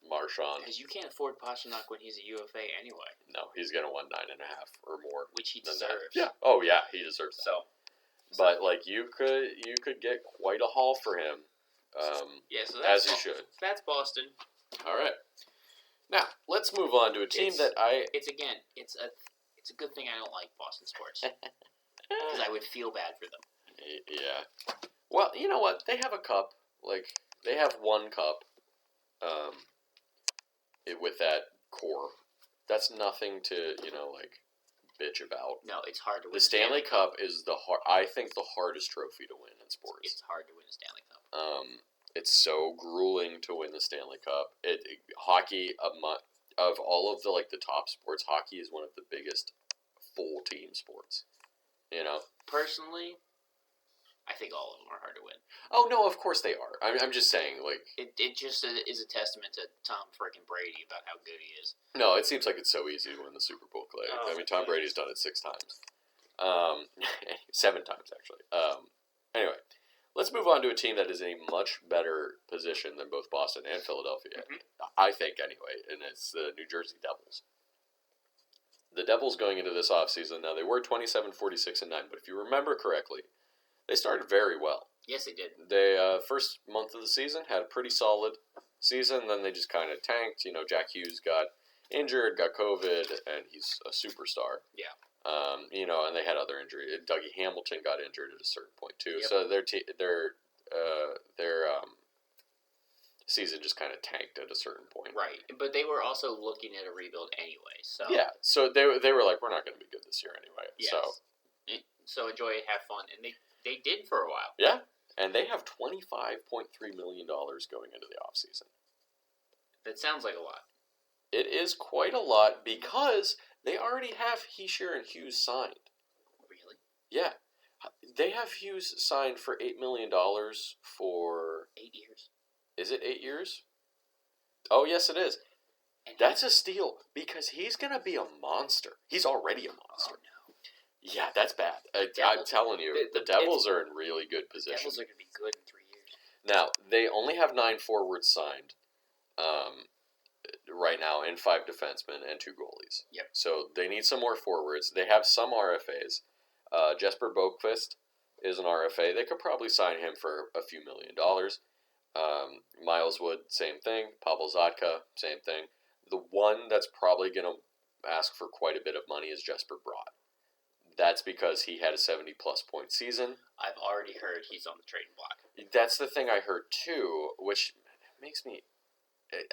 Marchand. Because you can't afford Pasternak when he's a UFA anyway. No, he's going to want 9.5 or more. Which he deserves. Yeah. Oh, yeah, he deserves that. But, you could get quite a haul for him. So as you should. That's Boston. All right. Now, let's move on to a team that I... It's a good thing I don't like Boston sports. Because I would feel bad for them. Yeah. Well, you know what? They have a cup. They have one cup with that core. That's nothing to, bitch about. No, it's hard to win. The Stanley Cup is I think the hardest trophy to win in sports. It's hard to win a Stanley Cup. It's so grueling to win the Stanley Cup. Hockey, of all of the top sports, hockey is one of the biggest full team sports. Personally, I think all of them are hard to win. Oh no, of course they are. I'm just saying, it just is a testament to Tom frickin' Brady about how good he is. No, it seems like it's so easy to win the Super Bowl, Clay. Tom Brady's done it 6 times, 7 times actually. Anyway, let's move on to a team that is in a much better position than both Boston and Philadelphia. Mm-hmm. I think anyway, and it's the New Jersey Devils. The Devils going into this offseason, now they were 27, 46, and 9, but if you remember correctly, they started very well. Yes, they did. They, first month of the season, had a pretty solid season, then they just kind of tanked. Jack Hughes got injured, got COVID, and he's a superstar. Yeah. And they had other injuries. Dougie Hamilton got injured at a certain point, too. Yep. So their season just kind of tanked at a certain point. Right, but they were also looking at a rebuild anyway. So yeah, so they were like, we're not going to be good this year anyway. Yes. So enjoy it, have fun, and they did for a while. Yeah, and they have $25.3 million going into the offseason. That sounds like a lot. It is quite a lot because they already have Hischier and Hughes signed. Really? Yeah. They have Hughes signed for $8 million for... 8 years. Is it 8 years? Oh, yes, it is. And that's a steal because he's going to be a monster. He's already a monster. Oh, no. Yeah, that's bad. I'm telling you, the Devils are in really good position. The Devils are going to be good in 3 years. Now, they only have 9 forwards signed right now and 5 defensemen and 2 goalies. Yep. So they need some more forwards. They have some RFAs. Jesper Boqvist is an RFA. They could probably sign him for a few $1 million. Miles Wood, same thing. Pavel Zatka, same thing. The one that's probably going to ask for quite a bit of money is Jesper Bratt. That's because he had a 70-plus point season. I've already heard he's on the trading block. That's the thing I heard, too, which makes me...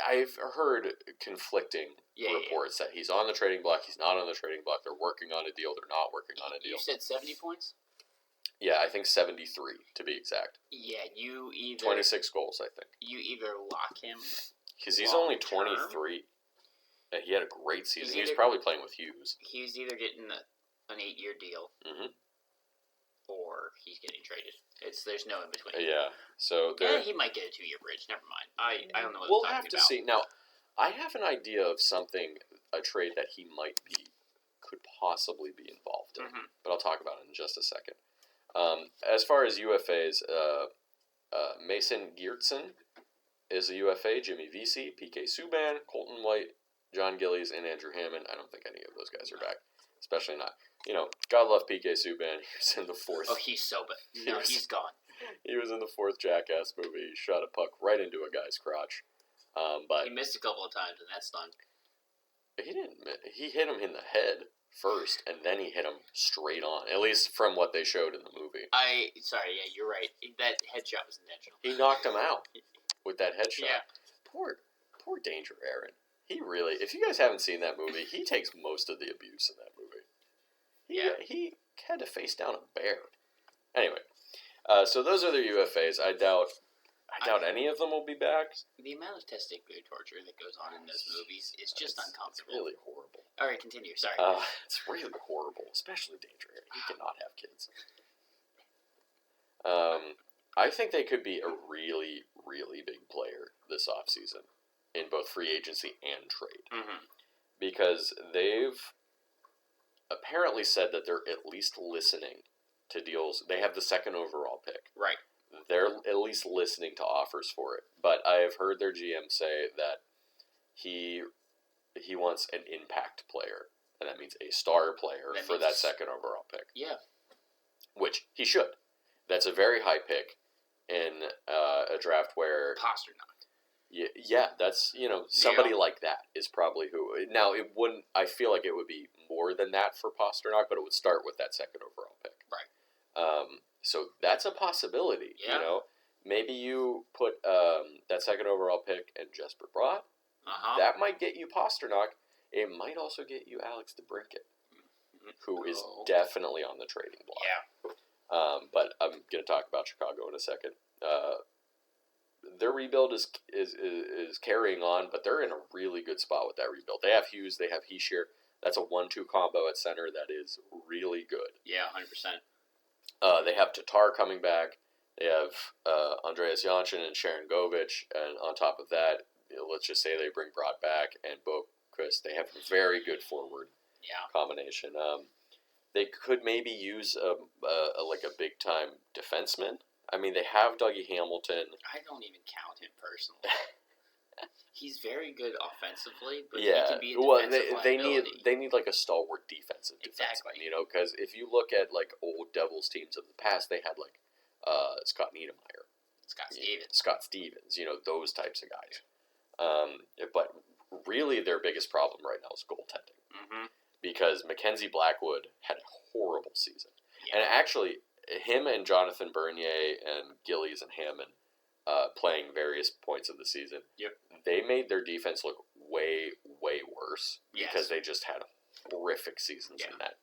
I've heard conflicting reports that he's on the trading block, he's not on the trading block, they're working on a deal, they're not working on a deal. You said 70 points? Yeah, I think 73 to be exact. Yeah, you either 26 goals, I think. You either lock him because he's only 23. And he had a great season. He was probably playing with Hughes. He's either getting an 8-year deal, or he's getting traded. There's no in between. Yeah, so he might get a 2-year bridge. Never mind. I don't know what we'll I'm talking have to about. see. Now, I have an idea of a trade that he could possibly be involved in, but I'll talk about it in just a second. As far as UFAs, Mason Geertsen is a UFA, Jimmy Vesey, PK Subban, Colton White, John Gillies, and Andrew Hammond. I don't think any of those guys are back, especially not. God love PK Subban. He was in the fourth. Oh, he's so bad. No, he's gone. He was in the fourth Jackass movie. He shot a puck right into a guy's crotch. But he missed a couple of times, and that's done. He didn't. He hit him in the head first, and then he hit him straight on. At least from what they showed in the movie. Sorry, yeah, you're right. That headshot was intentional. He knocked him out with that headshot. Yeah. Poor Danger Aaron. He really, if you guys haven't seen that movie, he takes most of the abuse in that movie. He had to face down a bear. Anyway, so those are the UFAs. I doubt any of them will be back. The amount of testicular torture that goes on in those movies is just uncomfortable. It's really horrible. All right, continue. Sorry. It's really horrible, especially Danger Aaron. He cannot have kids. I think they could be a really, really big player this offseason in both free agency and trade. Because they've apparently said that they're at least listening to deals. They have the second overall pick. Right. They're at least listening to offers for it. But I have heard their GM say that he wants an impact player. And that means a star player for that second overall pick. Yeah. Which he should. That's a very high pick in a draft where Pasternak. Yeah, that's somebody like that is probably who. Now it wouldn't. I feel like it would be more than that for Pasternak, but it would start with that second overall pick. Right. So that's a possibility. Yeah. Maybe you put that second overall pick and Jesper Bratt. That might get you Pasternak. It might also get you Alex DeBrincat, who is definitely on the trading block. Yeah. But I'm going to talk about Chicago in a second. Their rebuild is carrying on, but they're in a really good spot with that rebuild. They have Hughes, they have Hischier. That's a 1-2 combo at center that is really good. Yeah, 100%. They have Tatar coming back. They have Andreas Janssen and Sharon Govich, and on top of that, let's just say they bring Brott back and Boquist. They have a very good forward combination. They could maybe use a big time defenseman. I mean, they have Dougie Hamilton. I don't even count him personally. He's very good offensively, but he can be a defensive liability. They need like a stalwart defensive defenseman, because if you look at like old Devils teams of the past, they had like Scott Niedermayer, Scott Stevens, those types of guys. But really, their biggest problem right now is goaltending, because Mackenzie Blackwood had a horrible season, and actually, him and Jonathan Bernier and Gillies and Hammond playing various points of the season. Yep. They made their defense look way, way worse because they just had horrific seasons in that.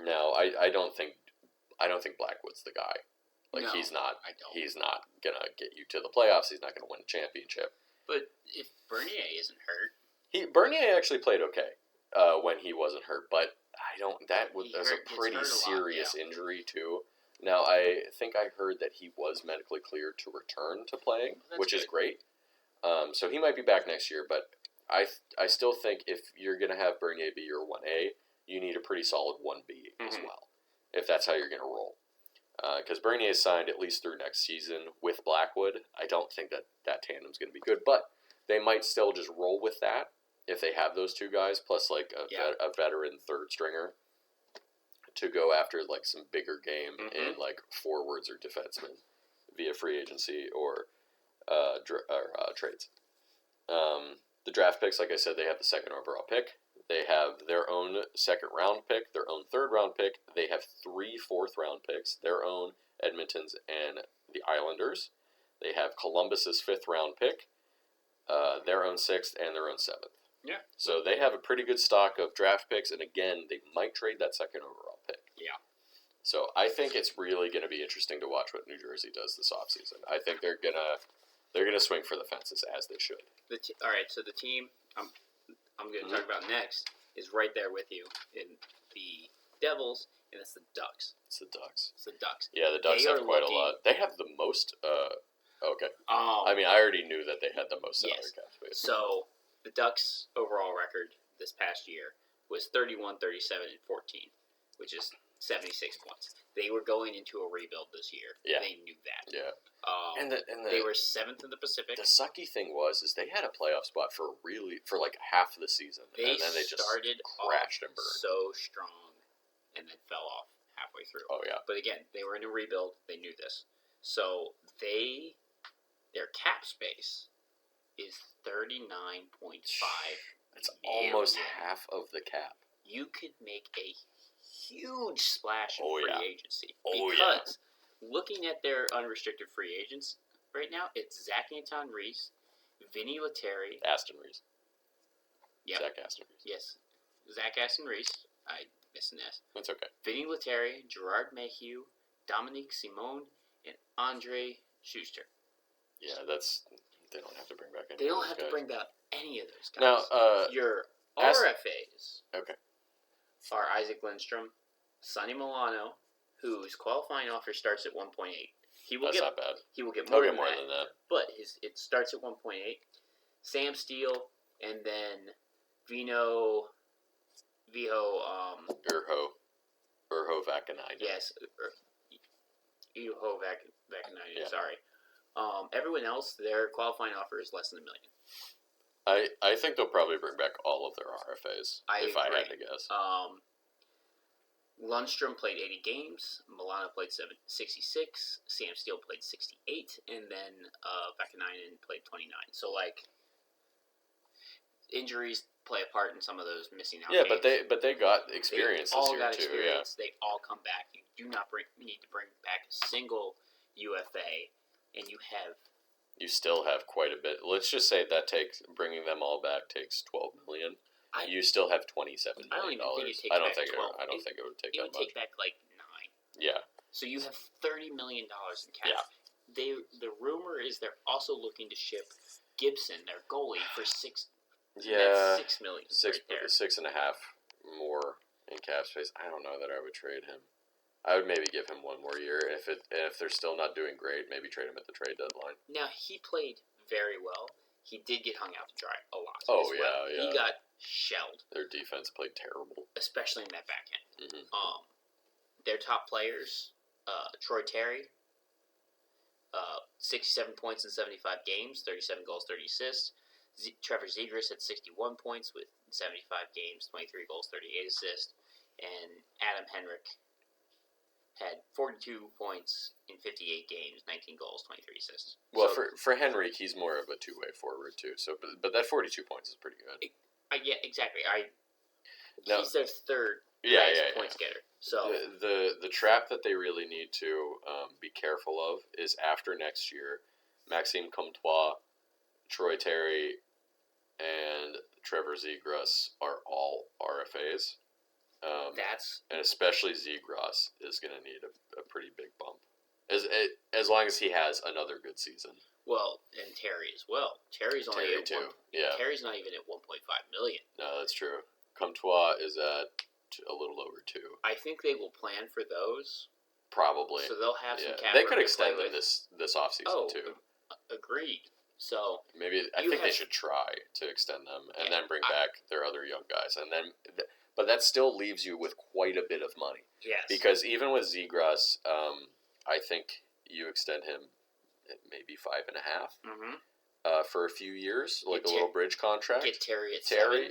No, I don't think Blackwood's the guy. He's not. He's not gonna get you to the playoffs. He's not gonna win a championship. But if Bernier isn't hurt, Bernier actually played okay when he wasn't hurt, but that was a pretty serious injury too. Now, I think I heard that he was medically cleared to return to playing, which is great. So he might be back next year, but I still think if you're going to have Bernier be your 1A, you need a pretty solid 1B as well, if that's how you're going to roll. Because Bernier is signed at least through next season with Blackwood. I don't think that tandem's going to be good, but they might still just roll with that if they have those two guys, plus a veteran third stringer to go after some bigger game in forwards or defensemen via free agency or trades. The draft picks, like I said, they have the second overall pick. They have their own second round pick, their own third round pick. They have 3 fourth round picks, their own, Edmonton's, and the Islanders. They have Columbus's 5th round pick, their own 6th, and their own 7th. Yeah. So they have a pretty good stock of draft picks, and again, they might trade that 2nd overall pick. Yeah. So I think it's really going to be interesting to watch what New Jersey does this offseason. I think they're gonna swing for the fences as they should. All right, so the team I'm going to talk about next is right there with you in the Devils, and it's the Ducks. It's the Ducks. Yeah, the Ducks have quite a lot. They have the most. Okay. I mean, I already knew that they had the most salary cap space. So the Ducks' overall record this past year was 31, 37, and 14, which is 76 points. They were going into a rebuild this year. Yeah. They knew that. Yeah. And they were 7th in the Pacific. The sucky thing is they had a playoff spot for like half the season, and then they just started crashed and burned so strong, and then fell off halfway through. Oh yeah. But again, they were in a rebuild. They knew this, so their cap space is 39.5. That's almost half of the cap. You could make a huge splash in free agency. Because looking at their unrestricted free agents right now, it's Zach Anton Reese, Vinny Lettieri. Aston Reese. Yep. Zach Aston Reese. Yes. Zach Aston Reese. I missed an S. That's okay. Vinny Lettieri, Gerard Mayhew, Dominique Simone, and Andre Schuster. Yeah, they don't have to bring back any They don't of those have guys. to bring back any of those guys. Now, your RFAs okay. are Isaac Lindstrom, Sonny Milano, whose qualifying offer starts at 1.8. That's not bad. He will get more, than than that. But it starts at 1.8. Sam Steele, and then Urho Vakanainen. Yes, Urho Vakanainen. Yeah. Sorry. Everyone else, their qualifying offer is less than $1 million. I think they'll probably bring back all of their RFAs, if I had to guess. Lundstrom played 80 games, Milano played 66, Sam Steele played 68, and then Vakanainen played 29. So, injuries play a part in some of those missing out games. but they got experience this year, too. Experience. Yeah. They all come back. You do not need to bring back a single UFA, and you still have quite a bit. Let's just say that bringing them all back takes $12 million. You still have $27 million. I don't think it would take that much. It would take back like 9. Yeah. So you have $30 million in cap. Yeah. The rumor is they're also looking to ship Gibson, their goalie, for $6 million. $6.5 more in cap space. I don't know that I would trade him. I would maybe give him one more year. If they're still not doing great, maybe trade him at the trade deadline. Now, he played very well. He did get hung out to dry a lot. Oh, yeah. He got shelled. Their defense played terrible. Especially in that backhand. Mm-hmm. Their top players, Troy Terry, 67 points in 75 games, 37 goals, 30 assists. Trevor Zegras had 61 points with 75 games, 23 goals, 38 assists. And Adam Henrik had 42 points in 58 games, 19 goals, 23 assists. Well, for Henrik, he's more of a two-way forward too. So, but that 42 points is pretty good. Yeah, exactly. He's their third points getter. So the trap that they really need to be careful of is after next year, Maxime Comtois, Troy Terry, and Trevor Zegras are all RFAs. And especially Zegras is going to need a pretty big bump, as long as he has another good season. Well, and Terry as well. Terry's only Terry too. Terry's not even at $1.5 million. No, that's true. Comtois is at a little over 2. I think they will plan for those. Probably. So they'll have some cap. They could extend them this offseason too. Agreed. So maybe I think they should try to extend them and then bring back their other young guys, and then. But that still leaves you with quite a bit of money. Yes. Because even with Zegras, I think you extend him at maybe 5.5 for a few years, like a little bridge contract. Get Terry at 7.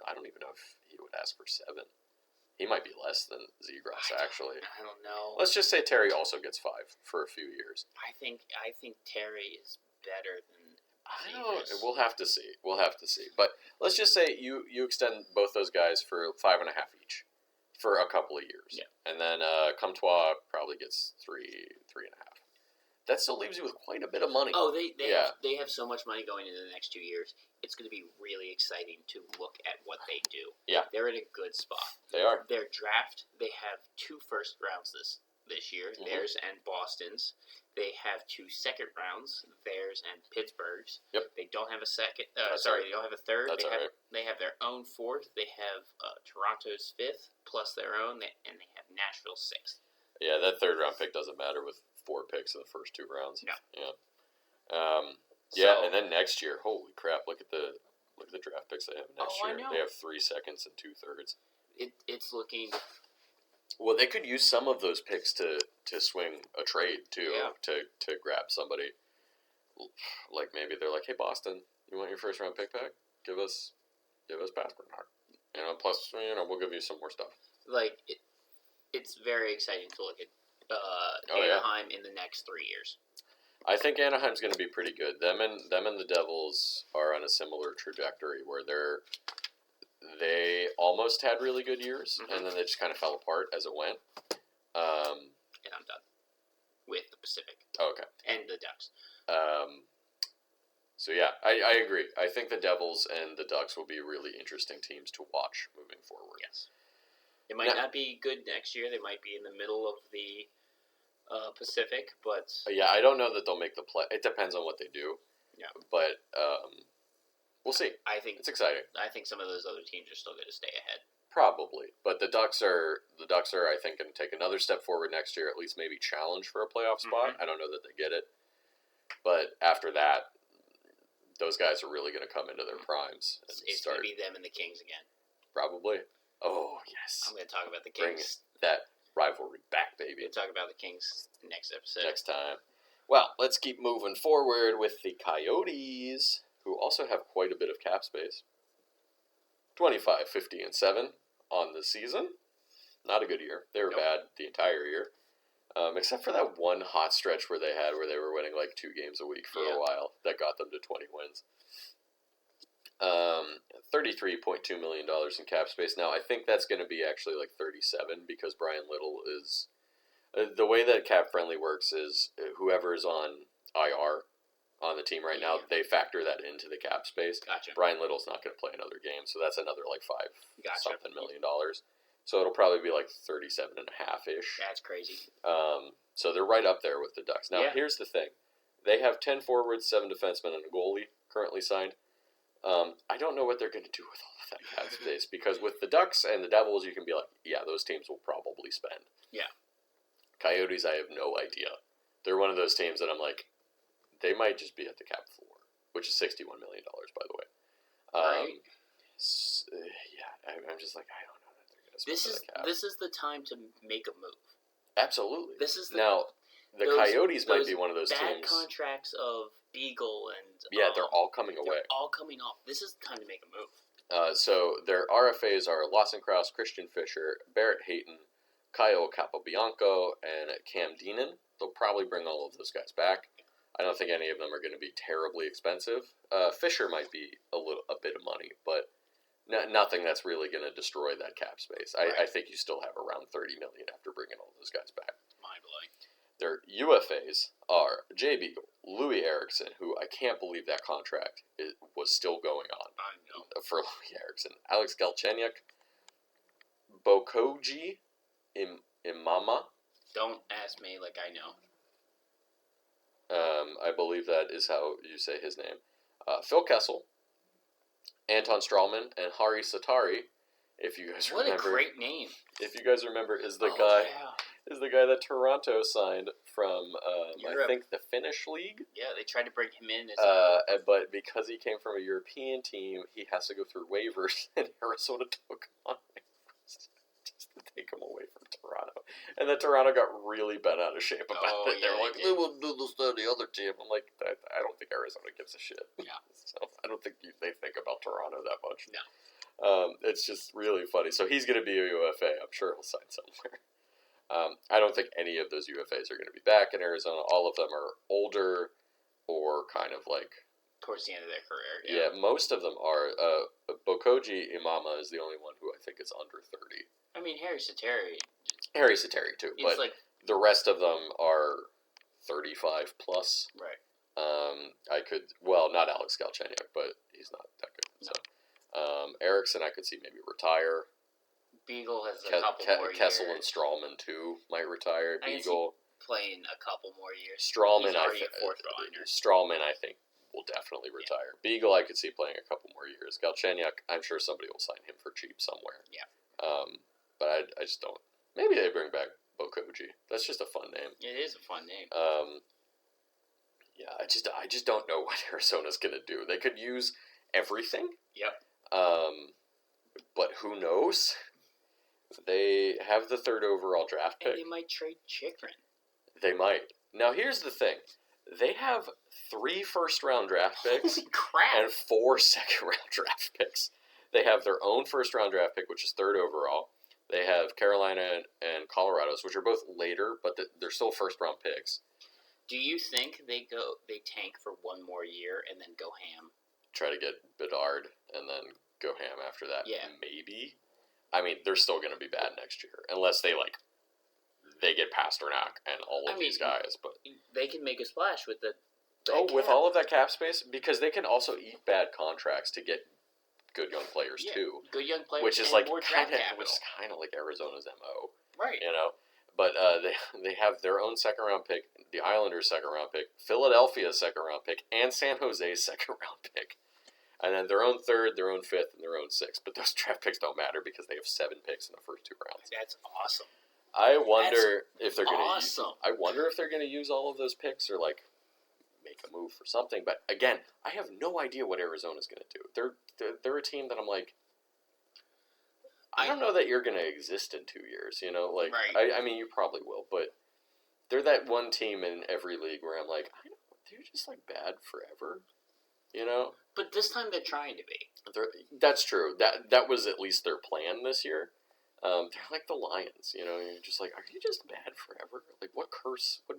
I don't even know if he would ask for 7. He might be less than Zegras, actually. I don't know. Let's just say Terry also gets 5 for a few years. I think Terry is better than. I don't. We'll have to see. But let's just say you extend both those guys for 5.5 each for a couple of years. Yeah. And then Comtois probably gets 3.5. that still leaves you with quite a bit of money. Oh, they have so much money going into the next 2 years. It's going to be really exciting to look at what they do. Yeah. They're in a good spot. They are. Their draft, they have 2 first rounds this year, theirs and Boston's. They have 2 second rounds, theirs and Pittsburgh's. Yep. They don't have a second. They don't have a third. That's They have their own 4th. They have Toronto's 5th plus their own, and they have Nashville's 6th. Yeah, that 3rd round pick doesn't matter with 4 picks in the first 2 rounds. No. Yeah. And then next year, holy crap! Look at the draft picks they have next year. I know. They have 3 seconds and 2 thirds. It's looking. Well, they could use some of those picks to swing a trade too, to grab somebody. Like maybe they're like, "Hey, Boston, you want your first round pick back? Give us Pasternak. Plus we'll give you some more stuff." Like it's very exciting to look at Anaheim in the next 3 years. I think Anaheim's going to be pretty good. Them and the Devils are on a similar trajectory where they almost had really good years, and then they just kind of fell apart as it went. And I'm done with the Pacific. Oh, okay. And the Ducks. So yeah, I agree. I think the Devils and the Ducks will be really interesting teams to watch moving forward. Yes. It might not be good next year. They might be in the middle of the Pacific, but... Yeah, I don't know that they'll make the play. It depends on what they do. Yeah. But we'll see. I think it's exciting. I think some of those other teams are still going to stay ahead. Probably. But the Ducks are I think, going to take another step forward next year, at least maybe challenge for a playoff spot. I don't know that they get it. But after that, those guys are really going to come into their primes. And it's going to be them and the Kings again. Probably. Oh, yes. I'm going to talk about the Kings. Bring that rivalry back, baby. We'll talk about the Kings next episode. Next time. Well, let's keep moving forward with the Coyotes, who also have quite a bit of cap space. 25, 50, and 7 on the season. Not a good year. They were bad the entire year. Except for that one hot stretch where they were winning like 2 games a week for a while. That got them to 20 wins. $33.2 million in cap space. Now, I think that's going to be actually like 37 because Brian Little is... the way that cap friendly works is whoever is on IR on the team right now, they factor that into the cap space. Gotcha. Brian Little's not going to play another game, so that's another like $5 million. So it'll probably be like 37.5 ish. That's crazy. So they're right up there with the Ducks. Now, here's the thing: they have 10 forwards, 7 defensemen, and a goalie currently signed. I don't know what they're going to do with all of that cap space because with the Ducks and the Devils, you can be like, yeah, those teams will probably spend. Yeah. Coyotes, I have no idea. They're one of those teams that I'm like, they might just be at the cap floor, which is $61 million, by the way. Right. I'm just like, I don't know that they're going to spend the cap. This is the time to make a move. Absolutely. Now, the Coyotes might be one of those bad teams. contracts of Beagle and... they're all coming away. They're all coming off. This is the time to make a move. So their RFAs are Lawson Krause, Christian Fisher, Barrett Hayton, Kyle Capobianco, and Cam Deanan. They'll probably bring all of those guys back. I don't think any of them are going to be terribly expensive. Fisher might be a bit of money, but nothing that's really going to destroy that cap space. I think you still have around $30 million after bringing all those guys back. Mind-blowing. Their UFAs are Jay Beagle, Louis Eriksson, who I can't believe that contract was still going on. I know. For Louis Eriksson. Alex Galchenyuk, Bokoji Imama. Don't ask me like I know. I believe that is how you say his name. Phil Kessel, Anton Strawman, and Hari Satari. If you guys remember, what a great name! If you guys remember, is the guy that Toronto signed from I think the Finnish league. Yeah, they tried to bring him in. But because he came from a European team, he has to go through waivers, and Arizona took him on waivers just to take him away from Toronto. And then Toronto got really bent out of shape about it. They were like, "We will do this to the other team." I'm like, I don't think Arizona gives a shit. Yeah. So I don't think they think about Toronto that much. No. It's just really funny. So he's going to be a UFA. I'm sure he'll sign somewhere. I don't think any of those UFAs are going to be back in Arizona. All of them are older or kind of like... towards the end of their career. Yeah, most of them are. Bokoji Imama is the only one who I think is under 30. I mean, Harry Sateri. Harry Sateri, too. But like, the rest of them are 35 plus. Right. I could, well, not Alex Galchenyuk, but he's not that good. No. So, Eriksson, I could see maybe retire. Beagle has a couple more Kessel years. and Strawman too might retire. Beagle playing a couple more years. Strawman, He's already a fourth liner. Strawman, I think, will definitely retire. Yeah. Beagle, I could see playing a couple more years. Galchenyuk, I'm sure somebody will sign him for cheap somewhere. Yeah. But I just don't. Maybe they bring back Bokoji. That's just a fun name. It is a fun name. Yeah, I just don't know what Arizona's gonna do. They could use everything. Yep. But who knows? They have the 3rd overall draft pick. And they might trade Chychrun. They might. Now, here's the thing. They have 3 first-round draft picks. Holy crap. And 4 second-round draft picks. They have their own first-round draft pick, which is 3rd overall. They have Carolina and Colorado's, which are both later, but they're still first-round picks. Do you think they tank for one more year and then go ham? Try to get Bedard and then go ham after that? Yeah. Maybe. I mean, they're still going to be bad next year. Unless they get Pasternak and all of these guys. But they can make a splash with the with all of that cap space? Because they can also eat bad contracts to get good young players, too. Good young players, which is kind of like Arizona's MO. Right. You know? But they have their own second-round pick, the Islanders' second-round pick, Philadelphia's second-round pick, and San Jose's second-round pick. And then their own 3rd, their own 5th, and their own 6th. But those draft picks don't matter because they have 7 picks in the first 2 rounds. That's awesome. I wonder if they're going to awesome. I wonder if they're going to use all of those picks or make a move for something. But again, I have no idea what Arizona's going to do. They're a team that I'm like, I don't know that you're going to exist in 2 years. You know, right. I mean, you probably will, but they're that one team in every league where I'm like, I don't, they're just bad forever. You know? But this time they're trying to be. That's true. That was at least their plan this year. They're like the Lions, you know. You're just like, are you just bad forever? Like, what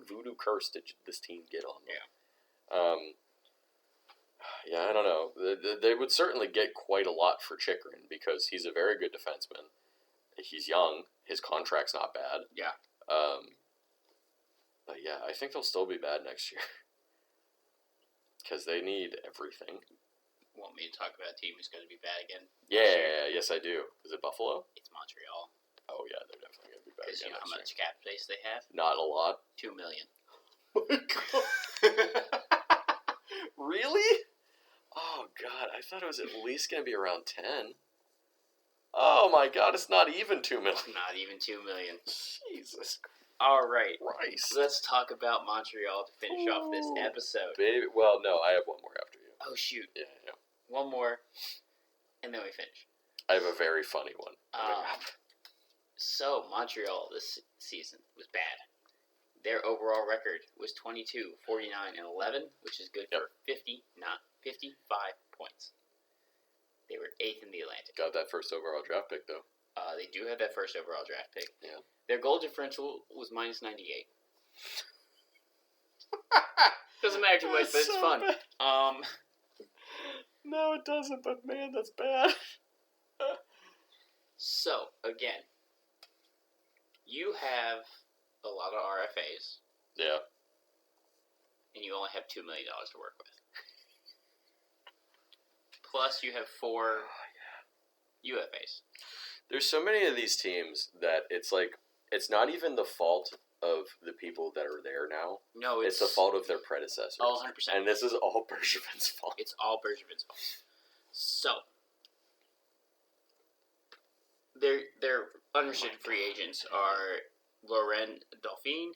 voodoo curse did this team get on them? Yeah, I don't know. They would certainly get quite a lot for Chychrun because he's a very good defenseman. He's young. His contract's not bad. Yeah. But yeah, I think they'll still be bad next year. Because they need everything. Want me to talk about a team who's going to be bad again? Yeah, yes I do. Is it Buffalo? It's Montreal. Oh yeah, they're definitely going to be bad again. Because you know how much cap space they have? Not a lot. $2 million. Oh my God. Really? Oh God, I thought it was at least going to be around 10. Oh my God, it's not even $2 million. Not even $2 million. Jesus All right. Christ. Let's talk about Montreal to finish off this episode. Baby, well, no, I have one more after you. Oh, shoot. Yeah. One more, and then we finish. I have a very funny one. So, Montreal this season was bad. Their overall record was 22, 49, and 11, which is good for 55 points. They were 8th in the Atlantic. Got that first overall draft pick, though. They do have that first overall draft pick. Yeah. Their goal differential was minus 98. Doesn't matter too much, but it's fun. No, it doesn't, but man, that's bad. So, again, you have a lot of RFAs. Yeah. And you only have $2 million to work with. Plus, you have 4 UFAs. There's so many of these teams that it's not even the fault of the people that are there now. No, it's the fault of their predecessors. Oh, 100%. And this is all Bergevin's fault. It's all Bergevin's fault. So, their unrestricted free agents are Laurent Dauphin,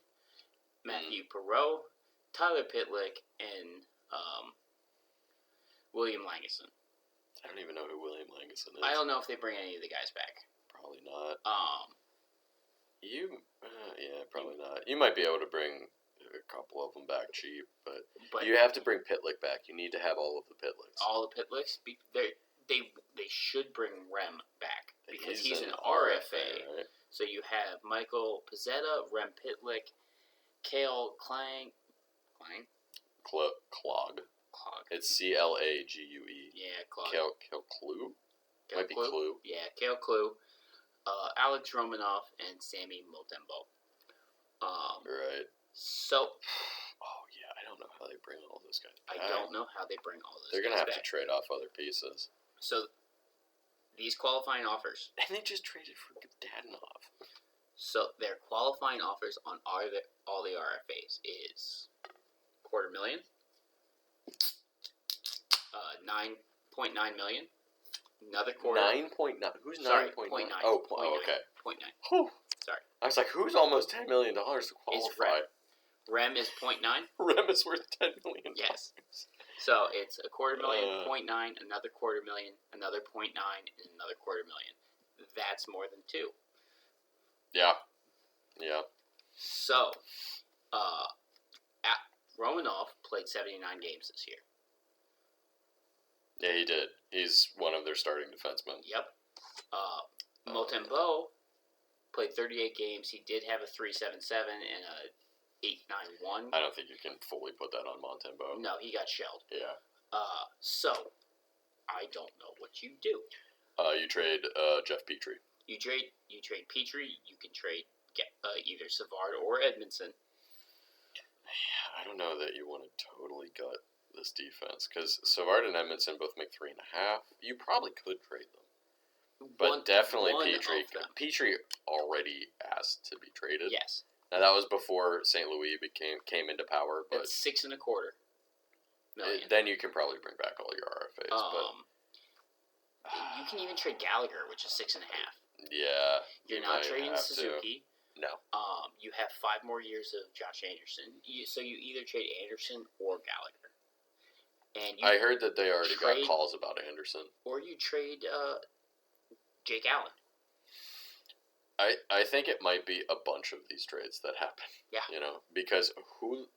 Matthew Perreault, Tyler Pitlick, and William Langeson. I don't even know who William Langeson is. I don't know if they bring any of the guys back. Probably not. Probably not. You might be able to bring a couple of them back cheap, but you have to bring Pitlick back. You need to have all of the Pitlicks. All the Pitlicks? They should bring Rem back because he's an RFA. Right? So you have Michael Pizzetta, Rem Pitlick, Cale Clang. Clog. It's Clague. Yeah, Clog. Cale Clue? Might be Clue. Yeah, Cale Clue. Alex Romanoff and Sammy Moltembo. Right. So, how they bring all those guys back. I don't know how they bring all those They're going to guys have back. to trade off other pieces. So, these qualifying offers. And they just traded for Dadonov. So, their qualifying offers on all the RFAs is $250,000, $9.9 million, another quarter. 9.9. Who's 9.9? 0.9. Oh, okay. 0.9. Whew. Sorry. I was like, who's almost $10 million to qualify? Rem is 0.9. Rem is worth $10 million. Yes. So it's $250,000, 0.9, another $250,000, another 0.9, and another $250,000. That's more than two. Yeah. Yeah. So, Romanov played 79 games this year. Yeah, he did. He's one of their starting defensemen. Yep. Montembeault played 38 games. He did have a 3.77 and a 8.91. I don't think you can fully put that on Montembeault. No, he got shelled. Yeah. So, I don't know what you do. You trade Jeff Petrie. You trade Petrie. You can trade either Savard or Edmondson. I don't know that you want to totally gut this defense because Savard and Edmondson both make 3.5. You probably could trade them, but definitely Petrie. Petrie already asked to be traded. Yes. Now that was before St. Louis came into power, but that's $6.25 million. Then you can probably bring back all your RFAs. You can even trade Gallagher, which is 6.5. Yeah. You're not trading Suzuki. No. You have 5 more years of Josh Anderson. So you either trade Anderson or Gallagher. And I heard that they already got calls about Anderson. Or you trade Jake Allen. I think it might be a bunch of these trades that happen. Yeah. Because who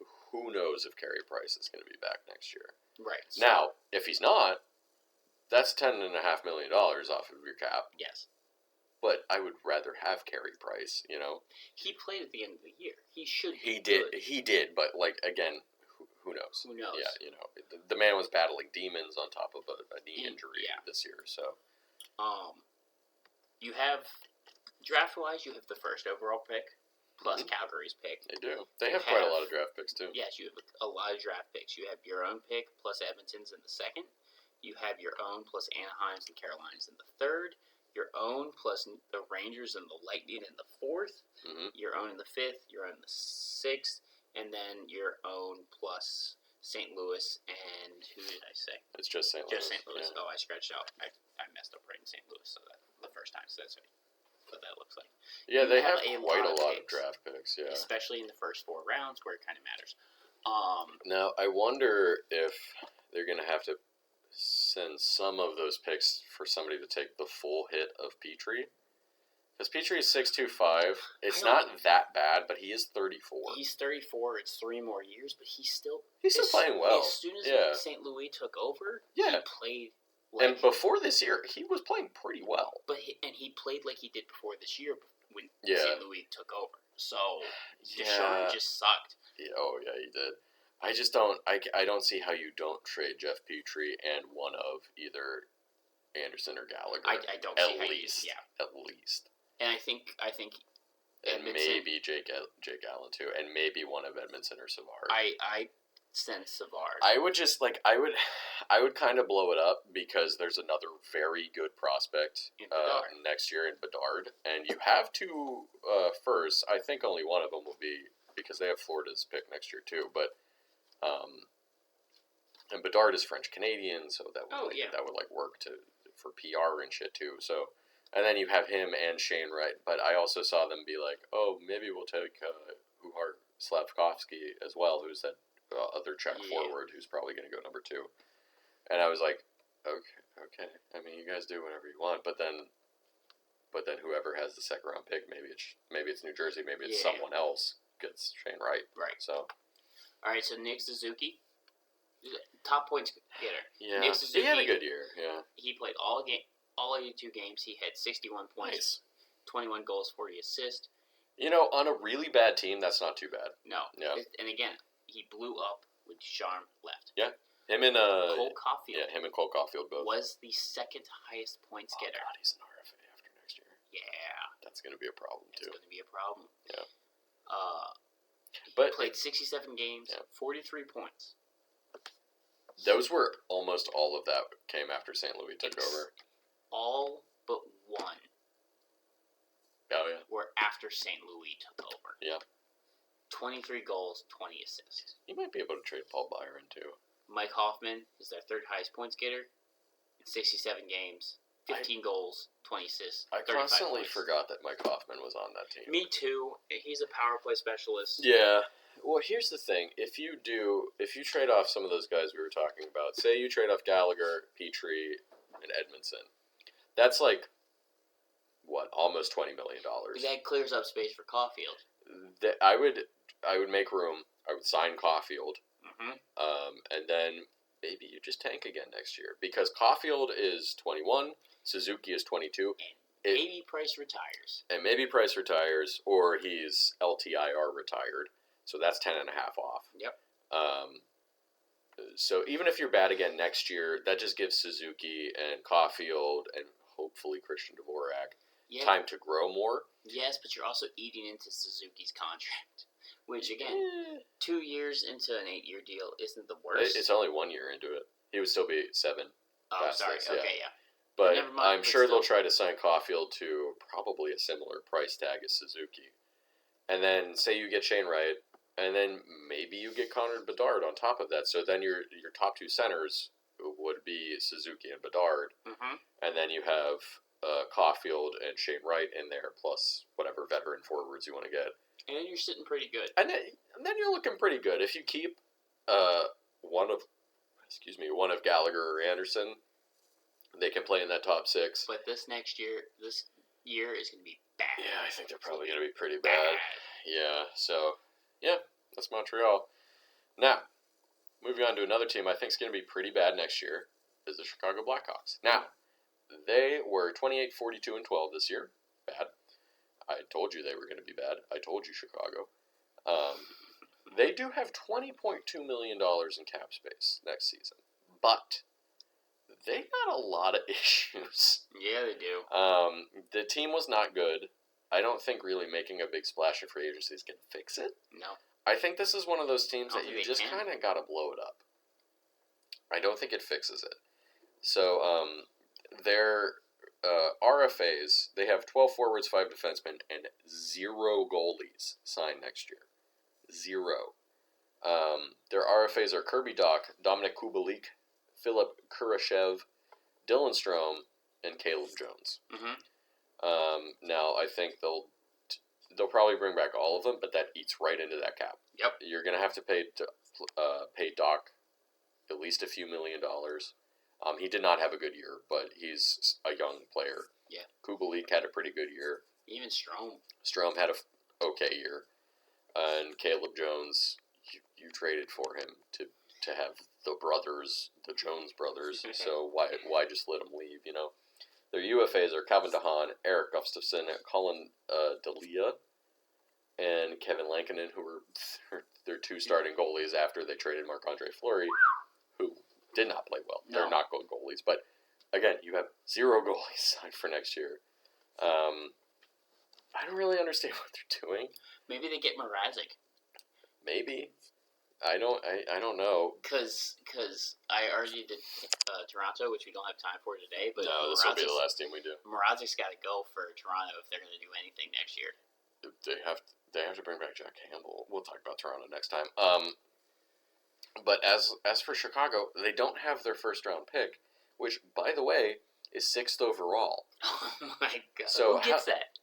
knows if Carey Price is going to be back next year. Right. So, now, if he's not, that's $10.5 million off of your cap. Yes. But I would rather have Carey Price, He played at the end of the year. He should be good. He did, but, again, who knows? Who knows? Yeah, the man was battling demons on top of a knee injury this year, so. You have, draft-wise, you have the first overall pick, plus Calgary's pick. They do. They have quite a lot of draft picks, too. Yes, you have a lot of draft picks. You have your own pick, plus Edmonton's in the second. You have your own, plus Anaheim's and Carolina's in the third. Your own, plus the Rangers and the Lightning in the fourth. Mm-hmm. Your own in the fifth. Your own in the sixth. And then your own, plus St. Louis and who did I say? It's just St. Louis. Just St. Louis. Yeah. Oh, I scratched out. I messed up right in St. Louis the first time, so that's what that looks like. Yeah, they have lot quite a lot of of draft picks, yeah. Especially in the first 4 rounds where it kind of matters. Now, I wonder if they're going to have to send some of those picks for somebody to take the full hit of Petrie. Because Petrie is 6'2", it's not that bad, but he is 34. He's 34. It's 3 more years, but he's still playing well. As soon as St. Louis took over, he played. And before this year, he was playing pretty well. But he played like he did before this year when St. Louis took over. So Deshaun just sucked. Yeah, he did. I just don't. I don't see how you don't trade Jeff Petrie and one of either Anderson or Gallagher. I don't see how least. At least. And I think and maybe Jake Allen too, and maybe one of Edmondson or Savard. I send Savard. I would just I would kind of blow it up because there's another very good prospect next year in Bedard, and you have 2 firsts. I think only one of them will be because they have Florida's pick next year too, but. And Bedard is French Canadian, so that would work for PR and shit too. So, and then you have him and Shane Wright, but I also saw them be like, oh, maybe we'll take Uhar Slavkovsky as well, who's that other Czech forward who's probably going to go number 2. And I was like, okay. I mean, you guys do whatever you want, but then whoever has the second round pick, maybe it's New Jersey, maybe it's someone else gets Shane Wright. Right. So. All right, so Nick Suzuki, top points getter. Yeah, Nick Suzuki, he had a good year. Yeah, he played all 82 games. He had 61 points, 21 goals, 40 assists. On a really bad team, that's not too bad. No. Yeah. And again, he blew up when Ducharme left. Yeah, him and Cole Caulfield. Yeah, him and Cole Caulfield both was the second highest points getter. God, he's an RFA after next year. Yeah, that's going to be a problem too. It's going to be a problem. Yeah. But played 67 games, 43 points. Those were almost all of that came after St. Louis took over. All but one. Oh, yeah. Were after St. Louis took over. Yeah. 23 goals, 20 assists. You might be able to trade Paul Byron, too. Mike Hoffman is their third highest points getter. 67 games, 15 goals, 20 assists. I constantly forgot that Mike Hoffman was on that team. Me too. He's a power play specialist. Yeah. Well, here's the thing. If you trade off some of those guys we were talking about, say you trade off Gallagher, Petrie, and Edmondson, that's like, what, almost $20 million. That clears up space for Caulfield. I would make room. I would sign Caulfield. Mm-hmm. And then maybe you just tank again next year. Because Caulfield is 21, Suzuki is 22. And maybe Price retires. Or he's LTIR retired. So that's 10.5 off. Yep. So even if you're bad again next year, that just gives Suzuki and Caulfield and hopefully Christian Dvorak time to grow more. Yes, but you're also eating into Suzuki's contract. Which, again, 2 years into an 8-year deal isn't the worst. It's only 1 year into it. He would still be 7. Oh, sorry. Okay, yeah. But I'm sure they'll try to sign Caulfield to probably a similar price tag as Suzuki. And then say you get Shane Wright, and then maybe you get Connor Bedard on top of that. So then your top 2 centers would be Suzuki and Bedard. Mm-hmm. And then you have Caulfield and Shane Wright in there, plus whatever veteran forwards you want to get. And you're sitting pretty good. And then you're looking pretty good. If you keep one of Gallagher or Anderson, they can play in that top 6. But this year is going to be bad. Yeah, I think they're probably going to be pretty bad. Yeah, so, yeah, that's Montreal. Now, moving on to another team I think is going to be pretty bad next year is the Chicago Blackhawks. Now, they were 28, 42, and 12 this year. Bad. I told you they were going to be bad. I told you, Chicago. They do have $20.2 million in cap space next season. But they got a lot of issues. Yeah, they do. The team was not good. I don't think really making a big splash in free agency is going to fix it. No. I think this is one of those teams that you just kind of got to blow it up. I don't think it fixes it. So, their RFAs, they have 12 forwards, 5 defensemen, and 0 goalies signed next year. 0. Their RFAs are Kirby Dach, Dominic Kubalik, Philip Kurashev, Dylan Strome, and Caleb Jones. Mm-hmm. Now, I think they'll probably bring back all of them, but that eats right into that cap. Yep. You're going to have to pay Dach at least a few $1 million. He did not have a good year, but he's a young player. Yeah. Kubalik had a pretty good year. Even Strome. Strome had a okay year. And Caleb Jones, you traded for him to have the Jones brothers, so why just let him leave, you know? Their UFAs are Calvin DeHaan, Eric Gustafson, Colin Delia, and Kevin Lankinen, who were their 2 starting goalies after they traded Marc-Andre Fleury, who did not play well. No. They're not good goalies, but again, you have 0 goalies signed for next year. I don't really understand what they're doing. Maybe they get Mrazek. Maybe. I don't know. Because I already did Toronto, which we don't have time for today. But no, this will be the last team we do. Mrazek's got to go for Toronto if they're going to do anything next year. They have to bring back Jack Campbell. We'll talk about Toronto next time. But as for Chicago, they don't have their first round pick, which, by the way, is 6th overall. Oh my god! So who gets that?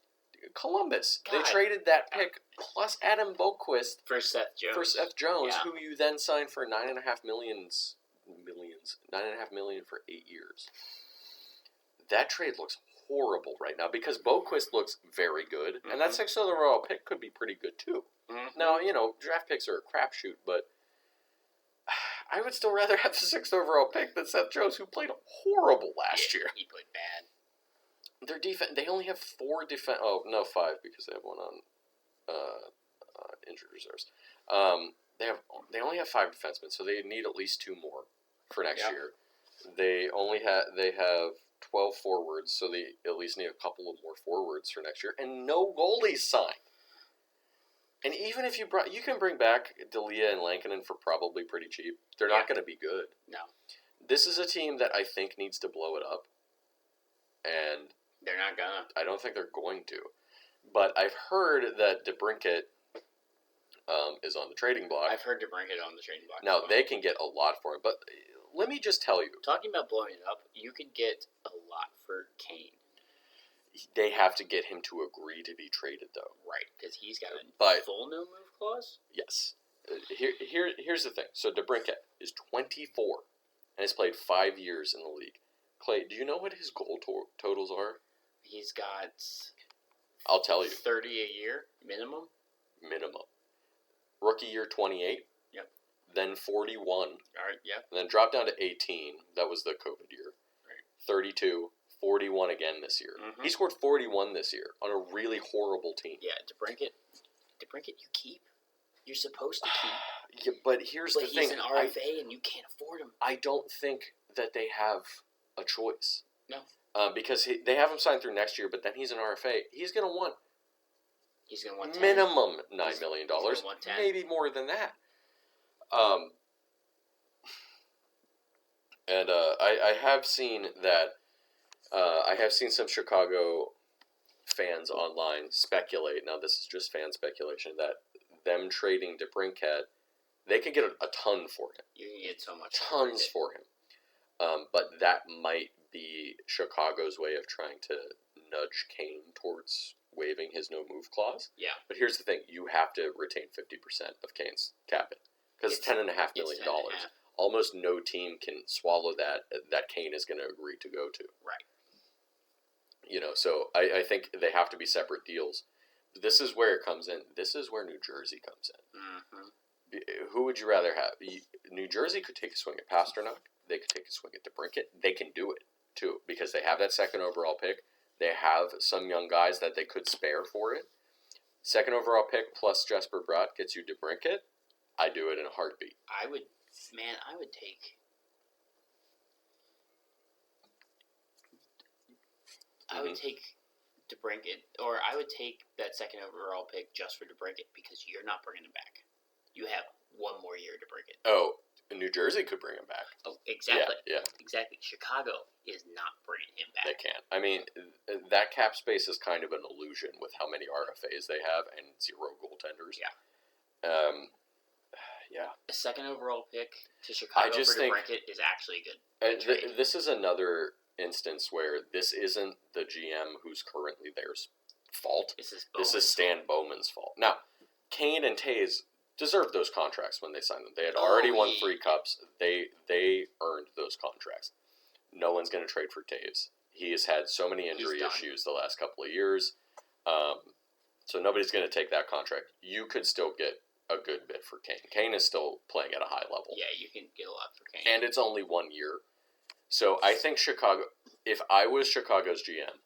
Columbus. God. They traded that pick plus Adam Boqvist for Seth Jones. Who you then signed for $9.5 million for 8 years. That trade looks horrible right now because Boqvist looks very good, and that 6th overall pick could be pretty good too. Mm-hmm. Now, draft picks are a crapshoot, but I would still rather have the 6th overall pick than Seth Jones, who played horrible last year. He played bad. Their defense, they only have 4 defense. Oh, no, 5 because they have one on injured reserves. They only have 5 defensemen, so they need at least 2 more for next year. They have 12 forwards, so they at least need a couple of more forwards for next year, and no goalies signed. And even if you can bring back D'Elia and Lankinen for probably pretty cheap. They're not going to be good. No. This is a team that I think needs to blow it up. And they're not gonna. I don't think they're going to. But I've heard that DeBrincat is on the trading block. I've heard DeBrincat on the trading block. Now, they can get a lot for him. But let me just tell you. Talking about blowing it up, you could get a lot for Kane. They have to get him to agree to be traded, though. Right, because he's got a full no-move clause? Yes. Here's the thing. So DeBrincat is 24 and has played 5 years in the league. Clay, do you know what his goal totals are? He's got... I'll tell you. 30 a year, minimum? Minimum. Rookie year, 28. Yep. Then 41. All right, yep. And then dropped down to 18. That was the COVID year. Right. 32. 41 again this year. Mm-hmm. He scored 41 this year on a really horrible team. Yeah, DeBrincat you keep. You're supposed to keep. Yeah, but here's the thing. He's an RFA and you can't afford him. I don't think that they have a choice. No. Because they have him signed through next year, but then he's an RFA. He's going to want... He's going to want 10. Minimum $9 million. He's want 10. Maybe more than that. And I have seen that... I have seen some Chicago fans online speculate, now this is just fan speculation, that them trading DeBrincat, they could get a ton for him. You can get so much. Tons for him. But that might be Chicago's way of trying to nudge Kane towards waiving his no-move clause. Yeah. But here's the thing. You have to retain 50% of Kane's cap it. Because it's $10.5 million. Almost no team can swallow that Kane is going to agree to go to. Right. You know, so I think they have to be separate deals. This is where it comes in. This is where New Jersey comes in. Mm-hmm. Who would you rather have? New Jersey could take a swing at Pasternak. They could take a swing at DeBrincat. They can do it, too, because they have that second overall pick. They have some young guys that they could spare for it. Second overall pick plus Jesper Bratt gets you DeBrincat. I do it in a heartbeat. I would take... I would take DeBrincat, or I would take that second overall pick just for DeBrincat because you're not bringing him back. You have one more year to bring it. Oh, New Jersey could bring him back. Oh, exactly. Yeah. Exactly. Chicago is not bringing him back. They can't. I mean, that cap space is kind of an illusion with how many RFAs they have and 0 goaltenders. Yeah. Yeah. A second overall pick to Chicago for DeBrincat is actually good. This is another instance where this isn't the GM who's currently there's fault. This is Stan Bowman's fault. Now, Kane and Taves deserved those contracts when they signed them. They had already won 3 cups. They earned those contracts. No one's going to trade for Taves. He has had so many injury issues the last couple of years. So nobody's going to take that contract. You could still get a good bit for Kane. Kane is still playing at a high level. Yeah, you can get a lot for Kane. And it's only 1 year. So I think Chicago, if I was Chicago's GM,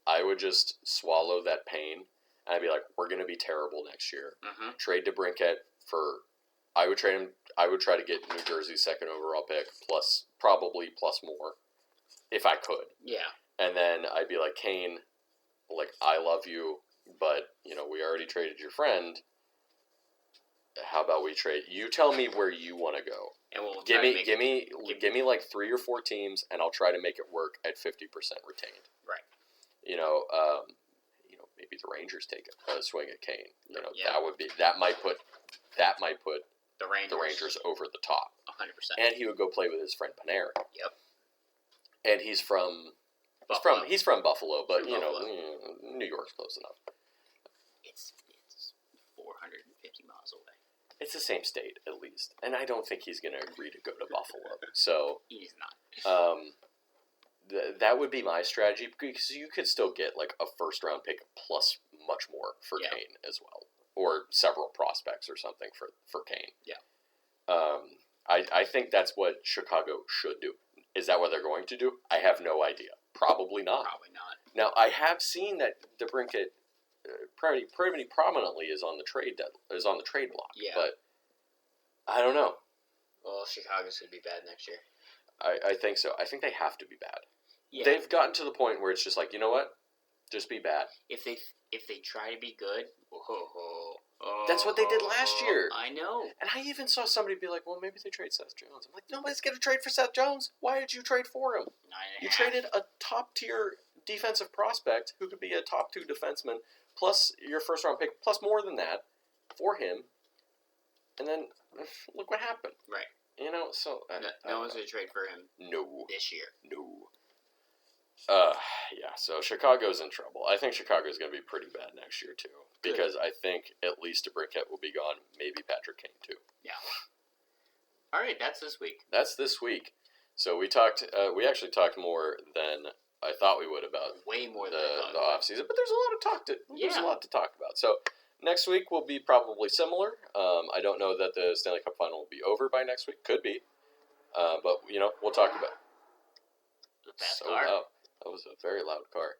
I would just swallow that pain. And I'd be like, we're going to be terrible next year. Mm-hmm. Trade DeBrincat for, I would trade him, I would try to get New Jersey's second overall pick plus more if I could. Yeah. And then I'd be like, Kane, like, I love you, but, you know, we already traded your friend. How about we trade? You tell me where you want to go. And we'll give me like 3 or 4 teams, and I'll try to make it work at 50% retained. Right. You know, maybe the Rangers take a swing at Kane. You know, yeah. that might put the Rangers over the top. 100%. And he would go play with his friend Panarin. Yep. And he's from Buffalo. He's from Buffalo, but you know, New York's close enough. It's 450 miles away. It's the same state, at least. And I don't think he's going to agree to go to Buffalo. So he's not. That would be my strategy, because you could still get like a first-round pick plus much more for Kane as well. Or several prospects or something for Kane. Yeah. I think that's what Chicago should do. Is that what they're going to do? I have no idea. Probably not. Probably not. Now, I have seen that DeBrincat pretty prominently is on the trade block. Yeah. But I don't know. Well, Chicago's going to be bad next year. I think so. I think they have to be bad. Yeah. They've gotten to the point where it's just like, you know what? Just be bad. If they try to be good, That's what they did last year. I know. And I even saw somebody be like, well, maybe they trade Seth Jones. I'm like, nobody's going to trade for Seth Jones. Why did you trade for him? You traded a top-tier defensive prospect who could be a top 2 defenseman, plus your first-round pick, plus more than that, for him. And then, look what happened. Right. You know, so... No one's going to trade for him this year. No. Yeah, so Chicago's in trouble. I think Chicago's going to be pretty bad next year, too. Because I think at least DeBrincat will be gone. Maybe Patrick Kane, too. Yeah. All right, that's this week. That's this week. So we actually talked more than I thought we would about way more than the offseason. But there's a lot to talk about. So next week will be probably similar. I don't know that the Stanley Cup Final will be over by next week. Could be. But, we'll talk about the fast car. Loud. That was a very loud car.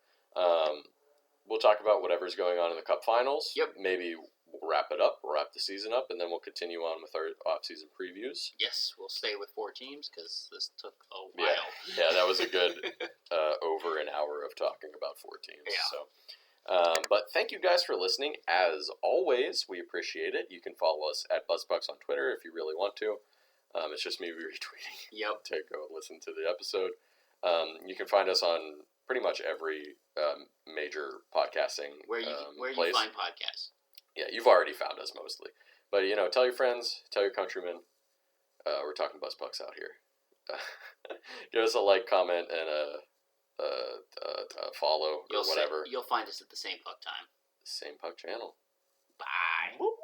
We'll talk about whatever's going on in the Cup Finals. Yep. Maybe we'll wrap it up. We'll wrap the season up, and then we'll continue on with our off-season previews. Yes, we'll stay with 4 teams because this took a while. Yeah, that was a good over an hour of talking about 4 teams. Yeah. So, but thank you guys for listening. As always, we appreciate it. You can follow us at BuzzBucks on Twitter if you really want to. It's just me retweeting. Yep. To go listen to the episode. You can find us on pretty much every major podcasting where you place. Find podcasts. Yeah, you've already found us mostly. But, tell your friends, tell your countrymen. We're talking BuzzBucks out here. Give us a like, comment, and a follow or whatever. You'll find us at the same puck time. Same puck channel. Bye. Whoop.